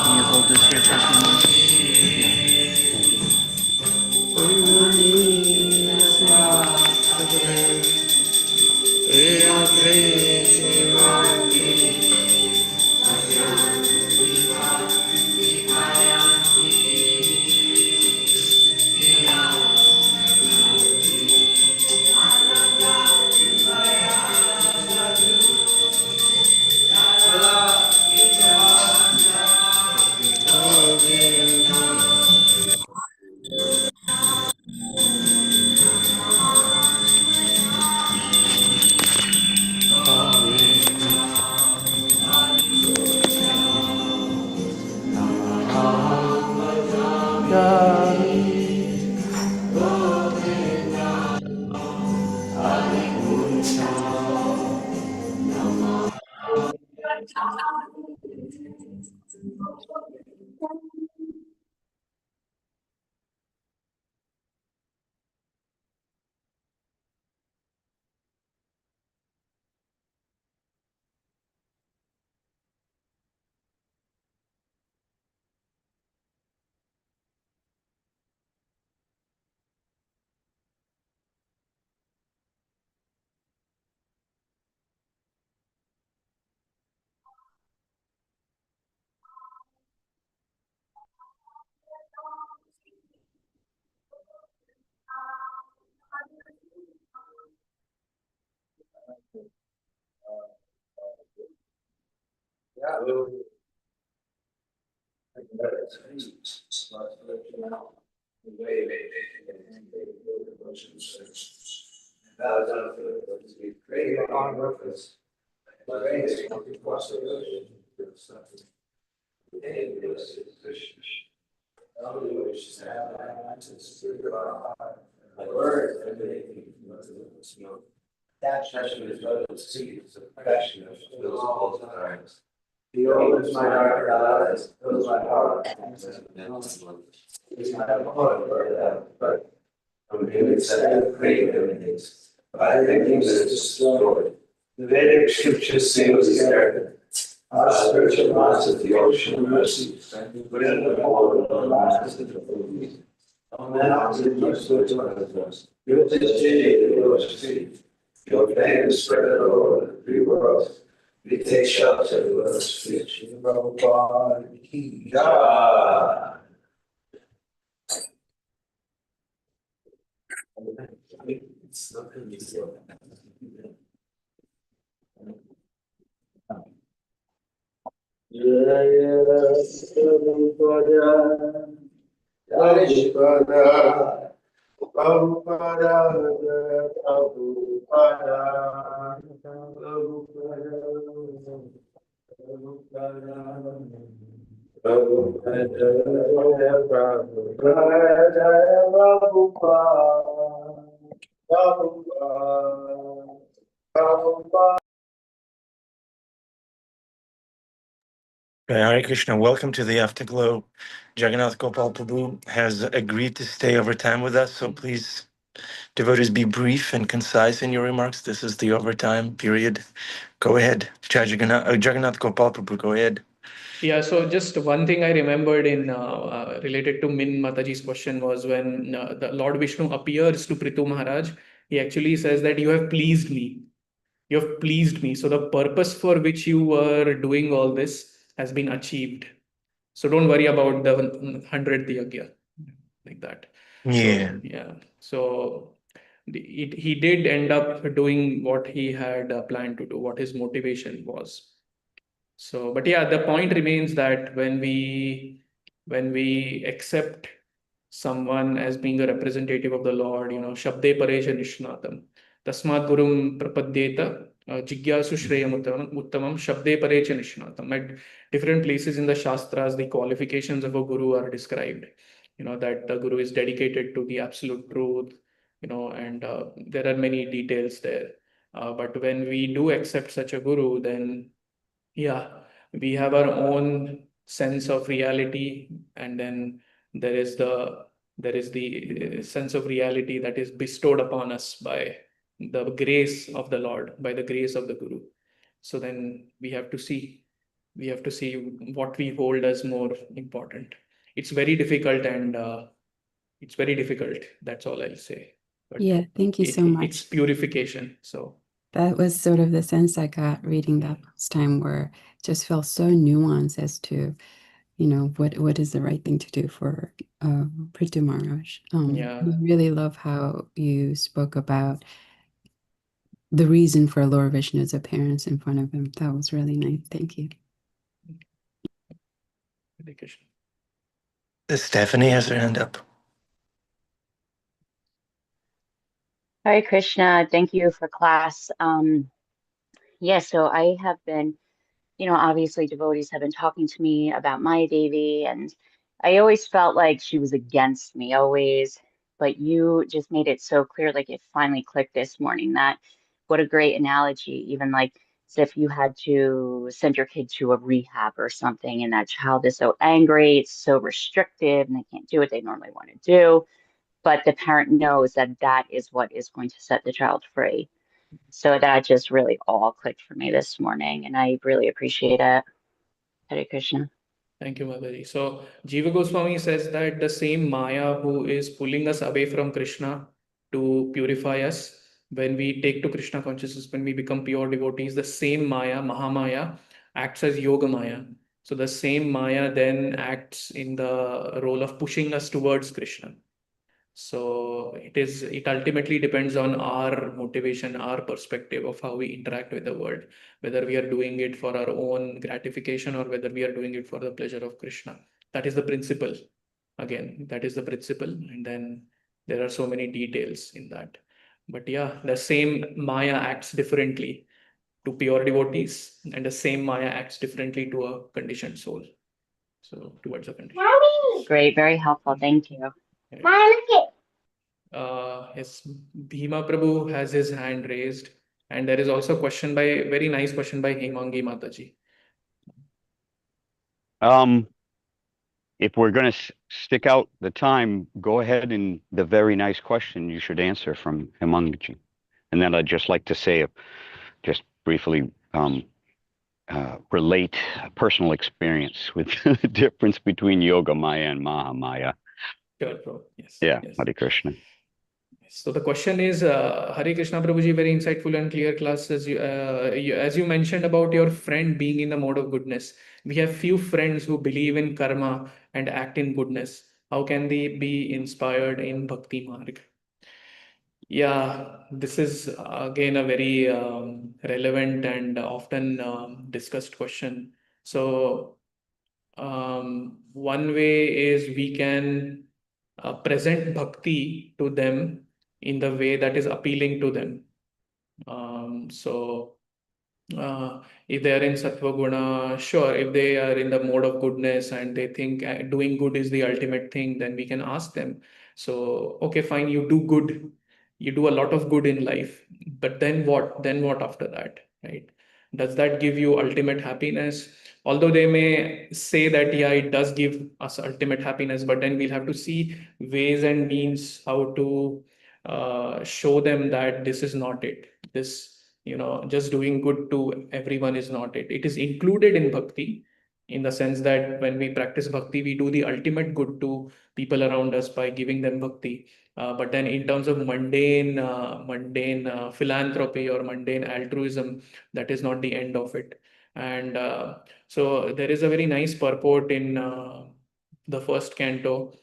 Can you hold this here for a few minutes? He opens my dark eyes, fills my heart, is my heart, but from him instead created things. By him is destroyed. The Vedic scripture seals his character. Our spiritual master, the ocean of mercy, within the whole of the master of the belief. Amen. Your day, Lord, your fame is spread over the three worlds. We take shelter with us, which is Prabhupada Ki Jai. Jaya Prabhupada, Jai Prabhupada, Prabhupada, Prabhupada, Hare Krishna, welcome to the Afterglow. Jagannath Gopal Prabhu has agreed to stay over time with us, so please, devotees, be brief and concise in your remarks. This is the overtime period. Go ahead. Jai Jagannath Gopal Prabhu, go ahead. Yeah, so just one thing I remembered in related to Min Mataji's question was when the Lord Vishnu appears to Prithu Maharaj, he actually says that you have pleased me. You have pleased me. So the purpose for which you were doing all this has been achieved. So don't worry about the 100th yajna, like that. Yeah. So, yeah. So he did end up doing what he had planned to do, what his motivation was. So, but yeah, the point remains that when we accept someone as being a representative of the Lord, Shabde Paresh Nishnatam. Tasmat gurum prapadyeta jigyasu shreyam uttamam shabde pare cha nishnatam. At different places in the Shastras, the qualifications of a guru are described. That the guru is dedicated to the absolute truth, and there are many details there. But when we do accept such a guru, then yeah, we have our own sense of reality, and then there is the sense of reality that is bestowed upon us by the grace of the Lord, by the grace of the Guru. So then we have to see what we hold as more important. It's very difficult, and it's very difficult. That's all I'll say. But Yeah, thank you so much. It's purification. So That was sort of the sense I got reading that last time, where it just felt so nuanced as to, what is the right thing to do for Prithu Maharaj. yeah. I really love how you spoke about the reason for Lord Vishnu's appearance in front of him. That was really nice. Thank you. Hare Krishna. Stephanie has her hand up. Hare Krishna, thank you for class. So I have been, obviously devotees have been talking to me about Maya Devi, and I always felt like she was against me, always. But you just made it so clear, like it finally clicked this morning, that what a great analogy, even like as if you had to send your kid to a rehab or something, and that child is so angry, it's so restrictive, and they can't do what they normally want to do. But the parent knows that that is what is going to set the child free. So that just really all clicked for me this morning, and I really appreciate it. Hare Krishna. Thank you, Madhuri. So, Jiva Goswami says that the same Maya who is pulling us away from Krishna to purify us, when we take to Krishna consciousness, when we become pure devotees, the same Maya, Mahamaya, acts as Yoga Maya. So, the same Maya then acts in the role of pushing us towards Krishna. So it ultimately depends on our motivation, our perspective of how we interact with the world, whether we are doing it for our own gratification or whether we are doing it for the pleasure of Krishna. That is the principle. Again, that is the principle. And then there are so many details in that. But yeah, the same Maya acts differently to pure devotees, and the same Maya acts differently to a conditioned soul. So towards a condition. Great, very helpful. Thank you. Yes, Bhima Prabhu has his hand raised, and there is also a question very nice question by Hemangi Mataji. If we're going to stick out the time, go ahead, and the very nice question you should answer from Hemangi. And then I'd just like to say, just briefly, relate a personal experience with the difference between Yoga Maya and Mahamaya. Sure, bro. Yes. Yeah, Yes. Hare Krishna. So the question is, Hare Krishna Prabhuji, very insightful and clear class. As you mentioned about your friend being in the mode of goodness, we have few friends who believe in karma and act in goodness. How can they be inspired in Bhakti Marg? Yeah, this is again a very relevant and often discussed question. So one way is we can present bhakti to them in the way that is appealing to them. If they are in Sattva Guna, sure, if they are in the mode of goodness and they think doing good is the ultimate thing, then we can ask them. So, okay, fine, you do good, you do a lot of good in life, but then what? Then what after that, right? Does that give you ultimate happiness? Although they may say that, yeah, it does give us ultimate happiness, but then we'll have to see ways and means how to show them that this is not it. Just doing good to everyone is not it. It is included in bhakti, in the sense that when we practice bhakti, we do the ultimate good to people around us by giving them bhakti. But then in terms of mundane philanthropy or mundane altruism, that is not the end of it. And so there is a very nice purport in the first canto.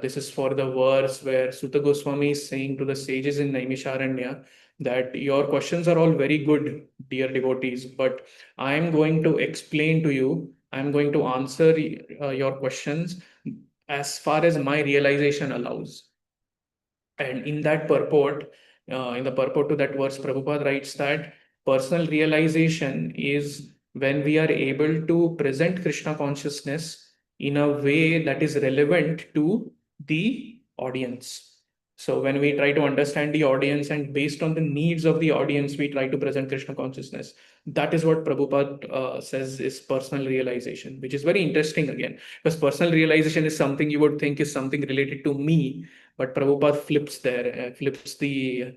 This is for the verse where Sutta Goswami is saying to the sages in Naimisharanya that your questions are all very good, dear devotees, but I am going to explain to you, I'm going to answer your questions as far as my realization allows. And in that purport, in the purport to that verse, Prabhupada writes that personal realization is when we are able to present Krishna consciousness in a way that is relevant to the audience. So when we try to understand the audience and based on the needs of the audience, we try to present Krishna consciousness. That is what Prabhupada says is personal realization, which is very interesting again, because personal realization is something you would think is something related to me, but Prabhupada flips the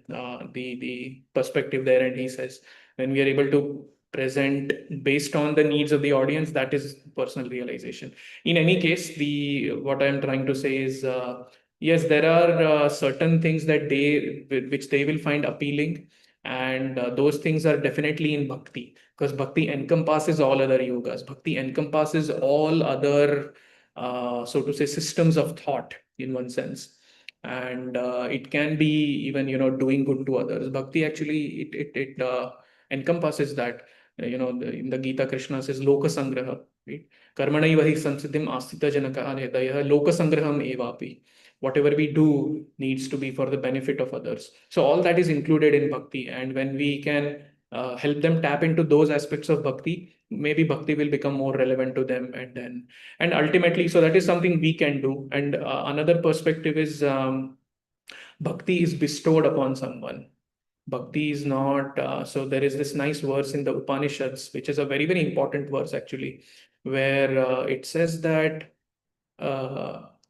perspective there, and he says when we are able to present based on the needs of the audience, that is personal realization. In any case, what I am trying to say is. Yes, there are certain things that which they will find appealing, and those things are definitely in bhakti, because bhakti encompasses all other yogas. Bhakti encompasses all other, so to say, systems of thought in one sense, and it can be even doing good to others. Bhakti actually it encompasses that. In the Gita, Krishna says Loka Sangraha, right? Karmanaiva hi samsiddhim astita janaka anedayah Loka Sangraham evapi. Whatever we do needs to be for the benefit of others. So all that is included in bhakti, and when we can help them tap into those aspects of bhakti, maybe bhakti will become more relevant to them, and ultimately, so that is something we can do. And another perspective is bhakti is bestowed upon someone. Bhakti is not, so there is this nice verse in the Upanishads, which is a very, very important verse actually, where it says that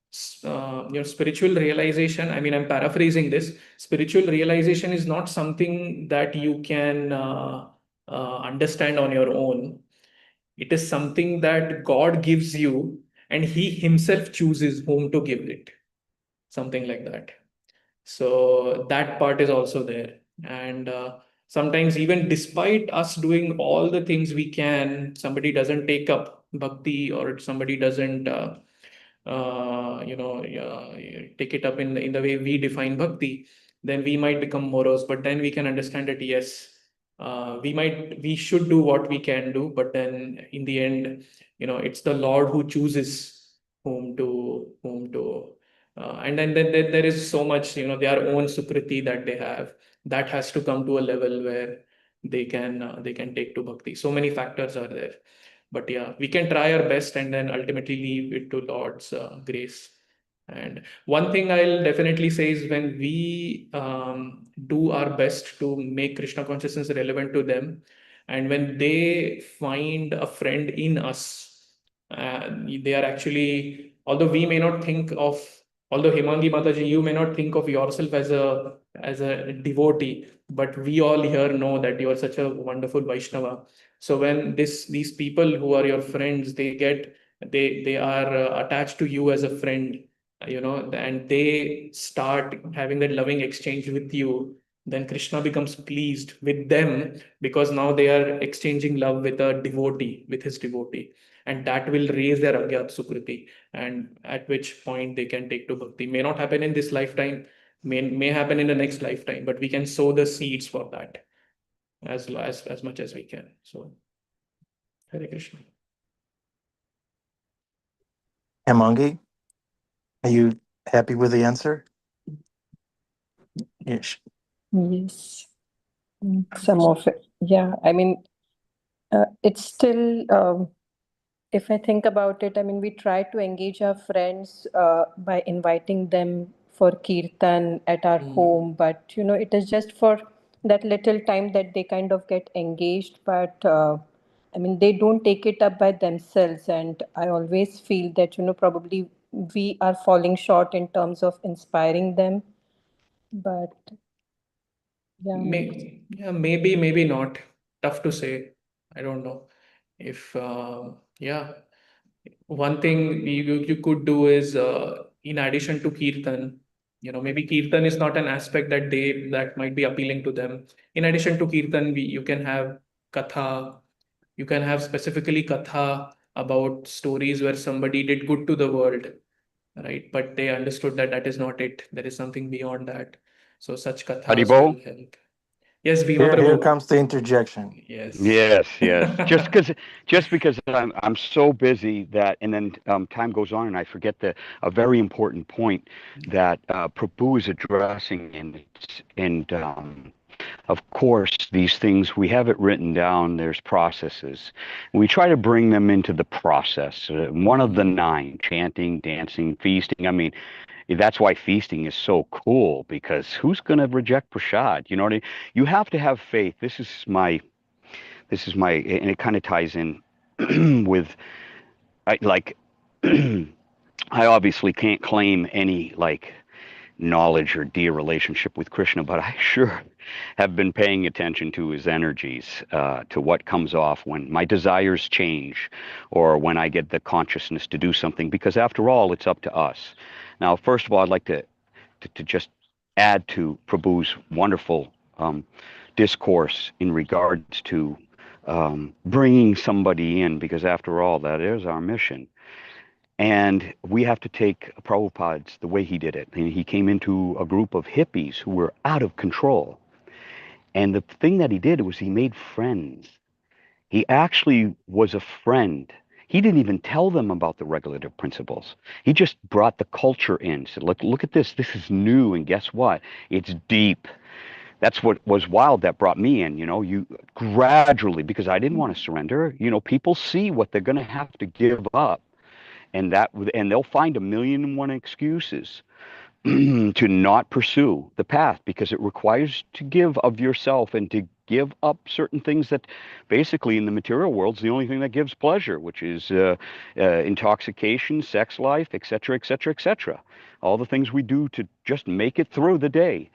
spiritual realization, I mean, I'm paraphrasing this, spiritual realization is not something that you can understand on your own. It is something that God gives you, and He Himself chooses whom to give it. Something like that. So that part is also there. And sometimes, even despite us doing all the things we can, somebody doesn't take up bhakti, or somebody doesn't, take it up in the way we define bhakti, then we might become morose. But then we can understand that yes, we should do what we can do, but then in the end, it's the Lord who chooses whom to and then there is so much, their own sukriti that they have, that has to come to a level where they can take to bhakti. So many factors are there, but yeah, we can try our best and then ultimately leave it to Lord's grace. And one thing I'll definitely say is when we do our best to make Krishna consciousness relevant to them, and when they find a friend in us, they are actually, although we may not think of, although Himangi Mataji, you may not think of yourself as a devotee, but we all here know that you are such a wonderful Vaishnava. So when these people who are your friends, they are attached to you as a friend, and they start having that loving exchange with you, then Krishna becomes pleased with them, because now they are exchanging love with a devotee, with his devotee, and that will raise their Agyat Sukriti, and at which point they can take to bhakti. May not happen in this lifetime, may happen in the next lifetime, but we can sow the seeds for that as much as we can. So Hare Krishna. Hemangi, are you happy with the answer? Yes. Yes. Some of it. Yeah. I mean, it's still, if I think about it, I mean, we try to engage our friends by inviting them for kirtan at our home, but it is just for that little time that they kind of get engaged, but I mean, they don't take it up by themselves. And I always feel that, probably we are falling short in terms of inspiring them. But yeah. Maybe not. Tough to say. I don't know. If yeah, one thing you could do is in addition to kirtan, maybe kirtan is not an aspect that might be appealing to them. In addition to kirtan, you can have katha. You can have specifically katha about stories where somebody did good to the world, right? But they understood that is not it. There is something beyond that. So such kathas will Haribo? help. Yes, Bhima Here Prabhu. comes the interjection. Yes. Yes, yes. Just because I'm so busy that, and then time goes on, and I forget a very important point that Prabhu is addressing, and of course these things we have it written down. There's processes. We try to bring them into the process. One of the 9: chanting, dancing, feasting. I mean, that's why feasting is so cool, because who's going to reject prasad? You know what I mean? You have to have faith. This is my, and it kind of ties in with, I obviously can't claim any knowledge or dear relationship with Krishna, but I sure have been paying attention to his energies, to what comes off when my desires change, or when I get the consciousness to do something, because after all, it's up to us. Now, first of all, I'd like to just add to Prabhu's wonderful discourse in regards to bringing somebody in, because after all, that is our mission. And we have to take Prabhupada's the way he did it. And he came into a group of hippies who were out of control. And the thing that he did was he made friends. He actually was a friend. He didn't even tell them about the regulative principles. He just brought the culture in. Said, look at this. This is new. And guess what? It's deep. That's what was wild that brought me in. You gradually, because I didn't want to surrender. People see what they're going to have to give up. And they'll find 1,000,001 excuses to not pursue the path, because it requires to give of yourself and to give up certain things that basically in the material world is the only thing that gives pleasure, which is intoxication, sex life, etc., etc., etc. All the things we do to just make it through the day.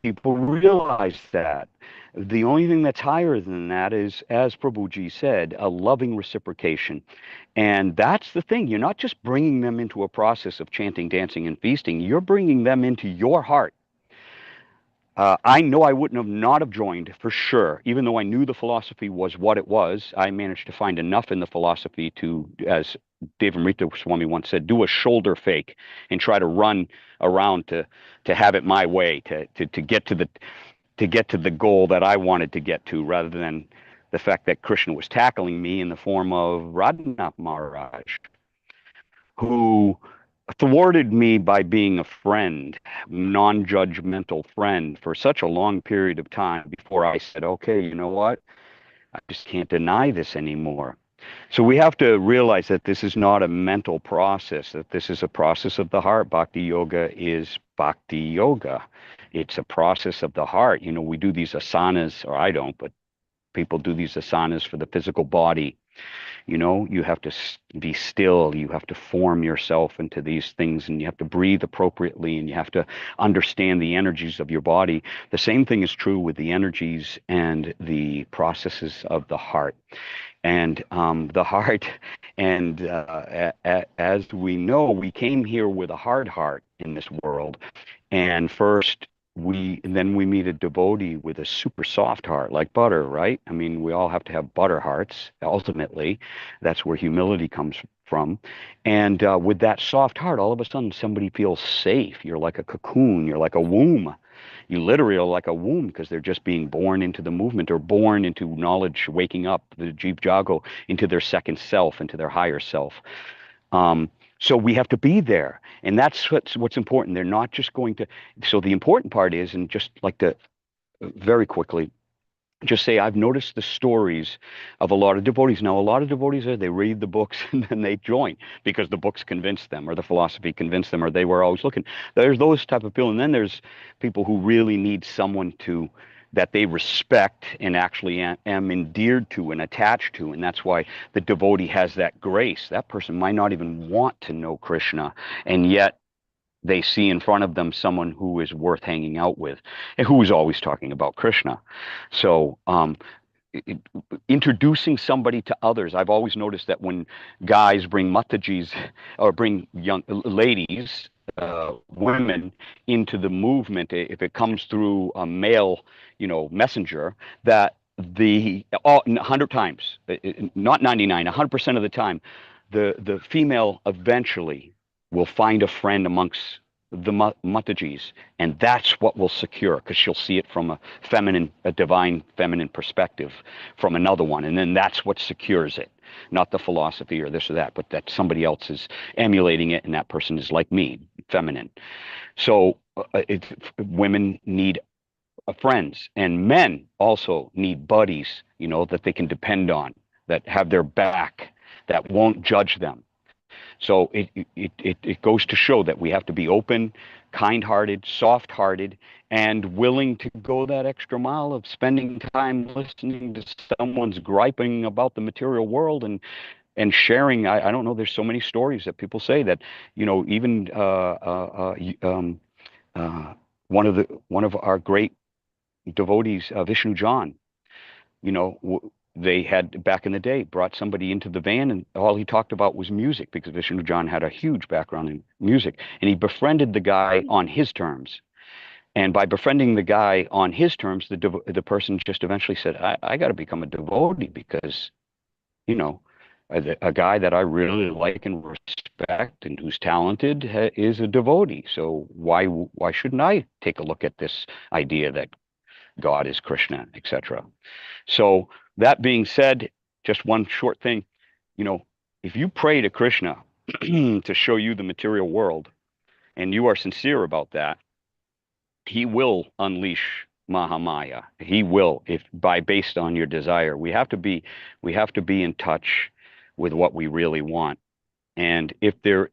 People realize that the only thing that's higher than that is, as Prabhuji said, a loving reciprocation. And that's the thing. You're not just bringing them into a process of chanting, dancing, and feasting. You're bringing them into your heart. I know I wouldn't have joined for sure, even though I knew the philosophy was what it was. I managed to find enough in the philosophy to, as Devamrita Swami once said, do a shoulder fake and try to run around to have it my way, to get to the goal that I wanted to get to, rather than the fact that Krishna was tackling me in the form of Radhanath Maharaj, who thwarted me by being a friend, non-judgmental friend, for such a long period of time before I said, okay, you know what? I just can't deny this anymore. So we have to realize that this is not a mental process, that this is a process of the heart. Bhakti yoga is bhakti yoga. It's a process of the heart. We do these asanas, or I don't, but people do these asanas for the physical body. You have to be still. You have to form yourself into these things, and you have to breathe appropriately, and you have to understand the energies of your body. The same thing is true with the energies and the processes of the heart. And the heart, and as we know, we came here with a hard heart in this world. And first, then we meet a devotee with a super soft heart, like butter, right? I mean, we all have to have butter hearts, ultimately. That's where humility comes from. And with that soft heart, all of a sudden, somebody feels safe. You're like a cocoon. You're like a womb. You literally are like a womb, because they're just being born into the movement, or born into knowledge, waking up, the Jeev Jago, into their second self, into their higher self. So we have to be there. And that's what's important. They're not just going to. So the important part is, and just like to very quickly just say, I've noticed the stories of a lot of devotees. Now, a lot of devotees they read the books and then they join because the books convinced them, or the philosophy convinced them, or they were always looking. There's those type of people. And then there's people who really need someone that they respect and actually am endeared to and attached to. And that's why the devotee has that grace. That person might not even want to know Krishna, and yet they see in front of them someone who is worth hanging out with, and who is always talking about Krishna. So introducing somebody to others. I've always noticed that when guys bring matajis, or bring young ladies, women into the movement, if it comes through a male, messenger, that 100 times, not 99, 100% of the time, the female eventually will find a friend amongst the Matajis, and that's what will secure, because she'll see it from a divine feminine perspective from another one, and then that's what secures it, not the philosophy or this or that, but that somebody else is emulating it, and that person is like me, feminine. So women need friends, and men also need buddies, that they can depend on, that have their back, that won't judge them. So it goes to show that we have to be open, kind-hearted, soft-hearted, and willing to go that extra mile of spending time listening to someone's griping about the material world and sharing. I don't know. There's so many stories that people say that, even one of our great devotees, Vishnu John, they had back in the day brought somebody into the van, and all he talked about was music, because Vishnu John had a huge background in music, and he befriended the guy on his terms. And by befriending the guy on his terms, the person just eventually said, I got to become a devotee, because a guy that I really like and respect and who's talented is a devotee. So why shouldn't I take a look at this idea that God is Krishna, etc.? So that being said, just one short thing, if you pray to Krishna to show you the material world, and you are sincere about that, he will unleash Mahamaya. He will, based on your desire. We have to be in touch with what we really want. And if you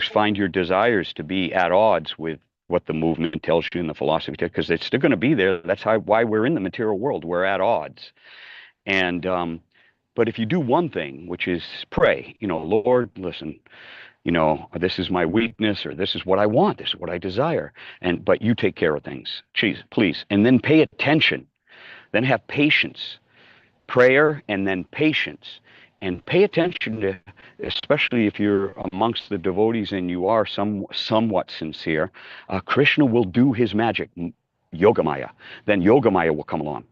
find your desires to be at odds with what the movement tells you and the philosophy, because it's still going to be there. That's why we're in the material world. We're at odds. And but if you do one thing, which is pray, Lord, listen, this is my weakness, or this is what I want, this is what I desire. But you take care of things, please. And then pay attention. Then have patience. Prayer and then patience. And pay attention to, especially if you're amongst the devotees and you are somewhat sincere, Krishna will do his magic, Yogamaya. Then Yogamaya will come along.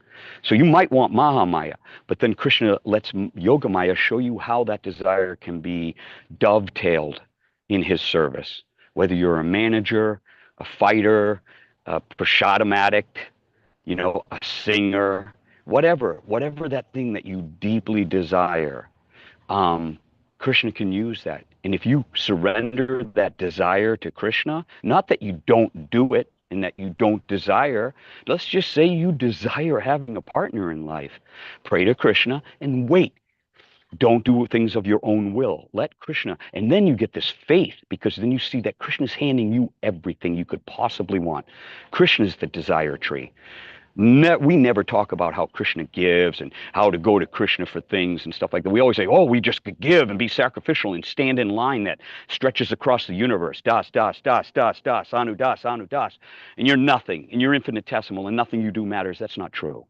So you might want Mahamaya, but then Krishna lets Yogamaya show you how that desire can be dovetailed in his service. Whether you're a manager, a fighter, a prasadam addict, a singer, whatever that thing that you deeply desire, Krishna can use that. And if you surrender that desire to Krishna, not that you don't do it and that you don't desire, let's just say you desire having a partner in life, pray to Krishna and wait. Don't do things of your own will. Let Krishna, and then you get this faith, because then you see that Krishna's handing you everything you could possibly want. Krishna is the desire tree. We never talk about how Krishna gives and how to go to Krishna for things and stuff like that. We always say, we just could give and be sacrificial and stand in line that stretches across the universe. Das, das, das, das, das, anu, das, anu, das. And you're nothing, and you're infinitesimal, and nothing you do matters. That's not true.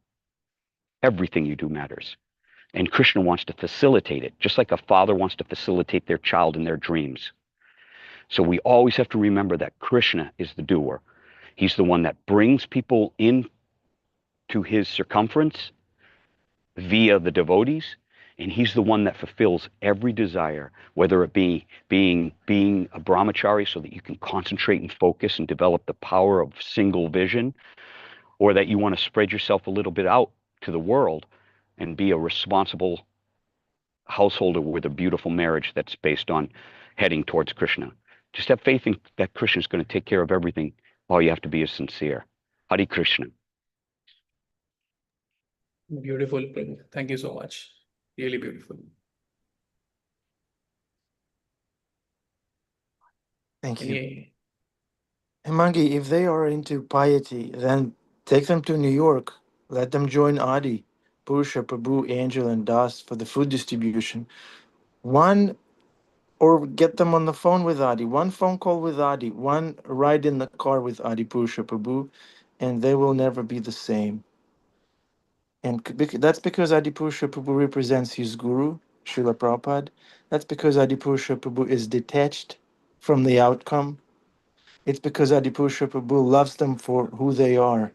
Everything you do matters. And Krishna wants to facilitate it, just like a father wants to facilitate their child in their dreams. So we always have to remember that Krishna is the doer. He's the one that brings people in to his circumference via the devotees, and he's the one that fulfills every desire, whether it be being a brahmachari so that you can concentrate and focus and develop the power of single vision, or that you want to spread yourself a little bit out to the world and be a responsible householder with a beautiful marriage that's based on heading towards Krishna. Just have faith in that Krishna is going to take care of everything. All you have to be is sincere. Hare Krishna. Beautiful, Prabhu. Thank you so much. Really beautiful. Thank you. Any- Hemangi, if they are into piety, then take them to New York. Let them join Adi, Purusha, Prabhu, Angel, and Das for the food distribution. Or get them on the phone with Adi. One phone call with Adi. One ride in the car with Adi, Purusha, Prabhu, and they will never be the same. And that's because Adipurusha Prabhu represents his guru, Srila Prabhupada. That's because Adipurusha Prabhu is detached from the outcome. It's because Adipurusha Prabhu loves them for who they are.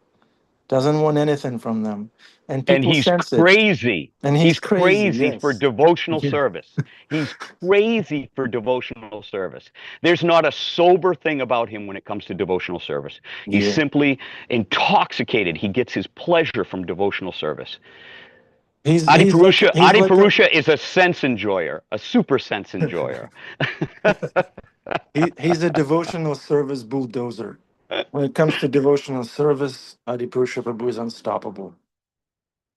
doesn't want anything from them. And And people he's sense it. crazy. And He's crazy, crazy for yes. devotional Yeah. service. He's crazy for devotional service. There's not a sober thing about him when it comes to devotional service. He's Yeah. simply intoxicated. He gets his pleasure from devotional service. He's Adi like Purusha is a sense enjoyer, a super sense enjoyer. he's a devotional service bulldozer. When it comes to devotional service, Adi Purusha Prabhu is unstoppable.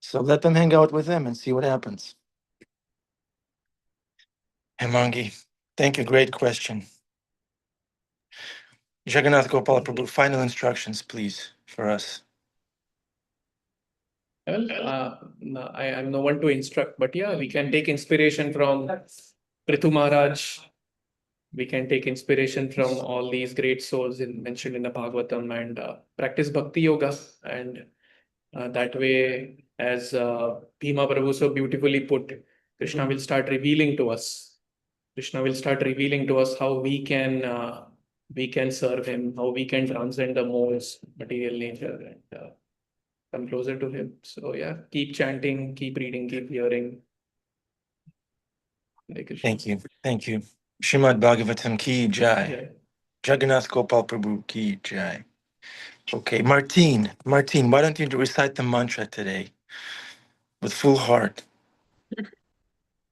So let them hang out with him and see what happens. Hemangi, thank you. Great question. Jagannath Gopal Prabhu, final instructions, please, for us. Well, I'm no one to instruct, but yeah, we can take inspiration from Prithu Maharaj. We can take inspiration from all these great souls mentioned in the Bhagavatam and practice Bhakti Yoga. And that way, as Bhima Prabhu so beautifully put, Krishna will start revealing to us. Krishna will start revealing to us how we can serve him, how we can transcend the modes, material nature, and come closer to him. So yeah, keep chanting, keep reading, keep hearing. Hare Krishna. Thank you. Thank you. Srimad Bhagavatam ki jai. Yeah. Jagannath Gopal Prabhu ki jai. Okay, Martine, why don't you recite the mantra today with full heart?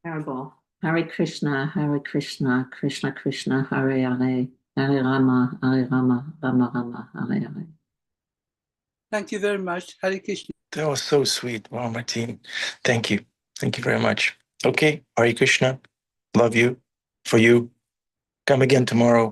Terrible. Hare Krishna, Krishna Krishna, Hare Hare, Hare Rama, Rama Rama, Hare Hare. Thank you very much. Hare Krishna. That was so sweet. Wow, Martine. Thank you. Thank you very much. Okay, Hare Krishna. Love you. For you. Come again tomorrow.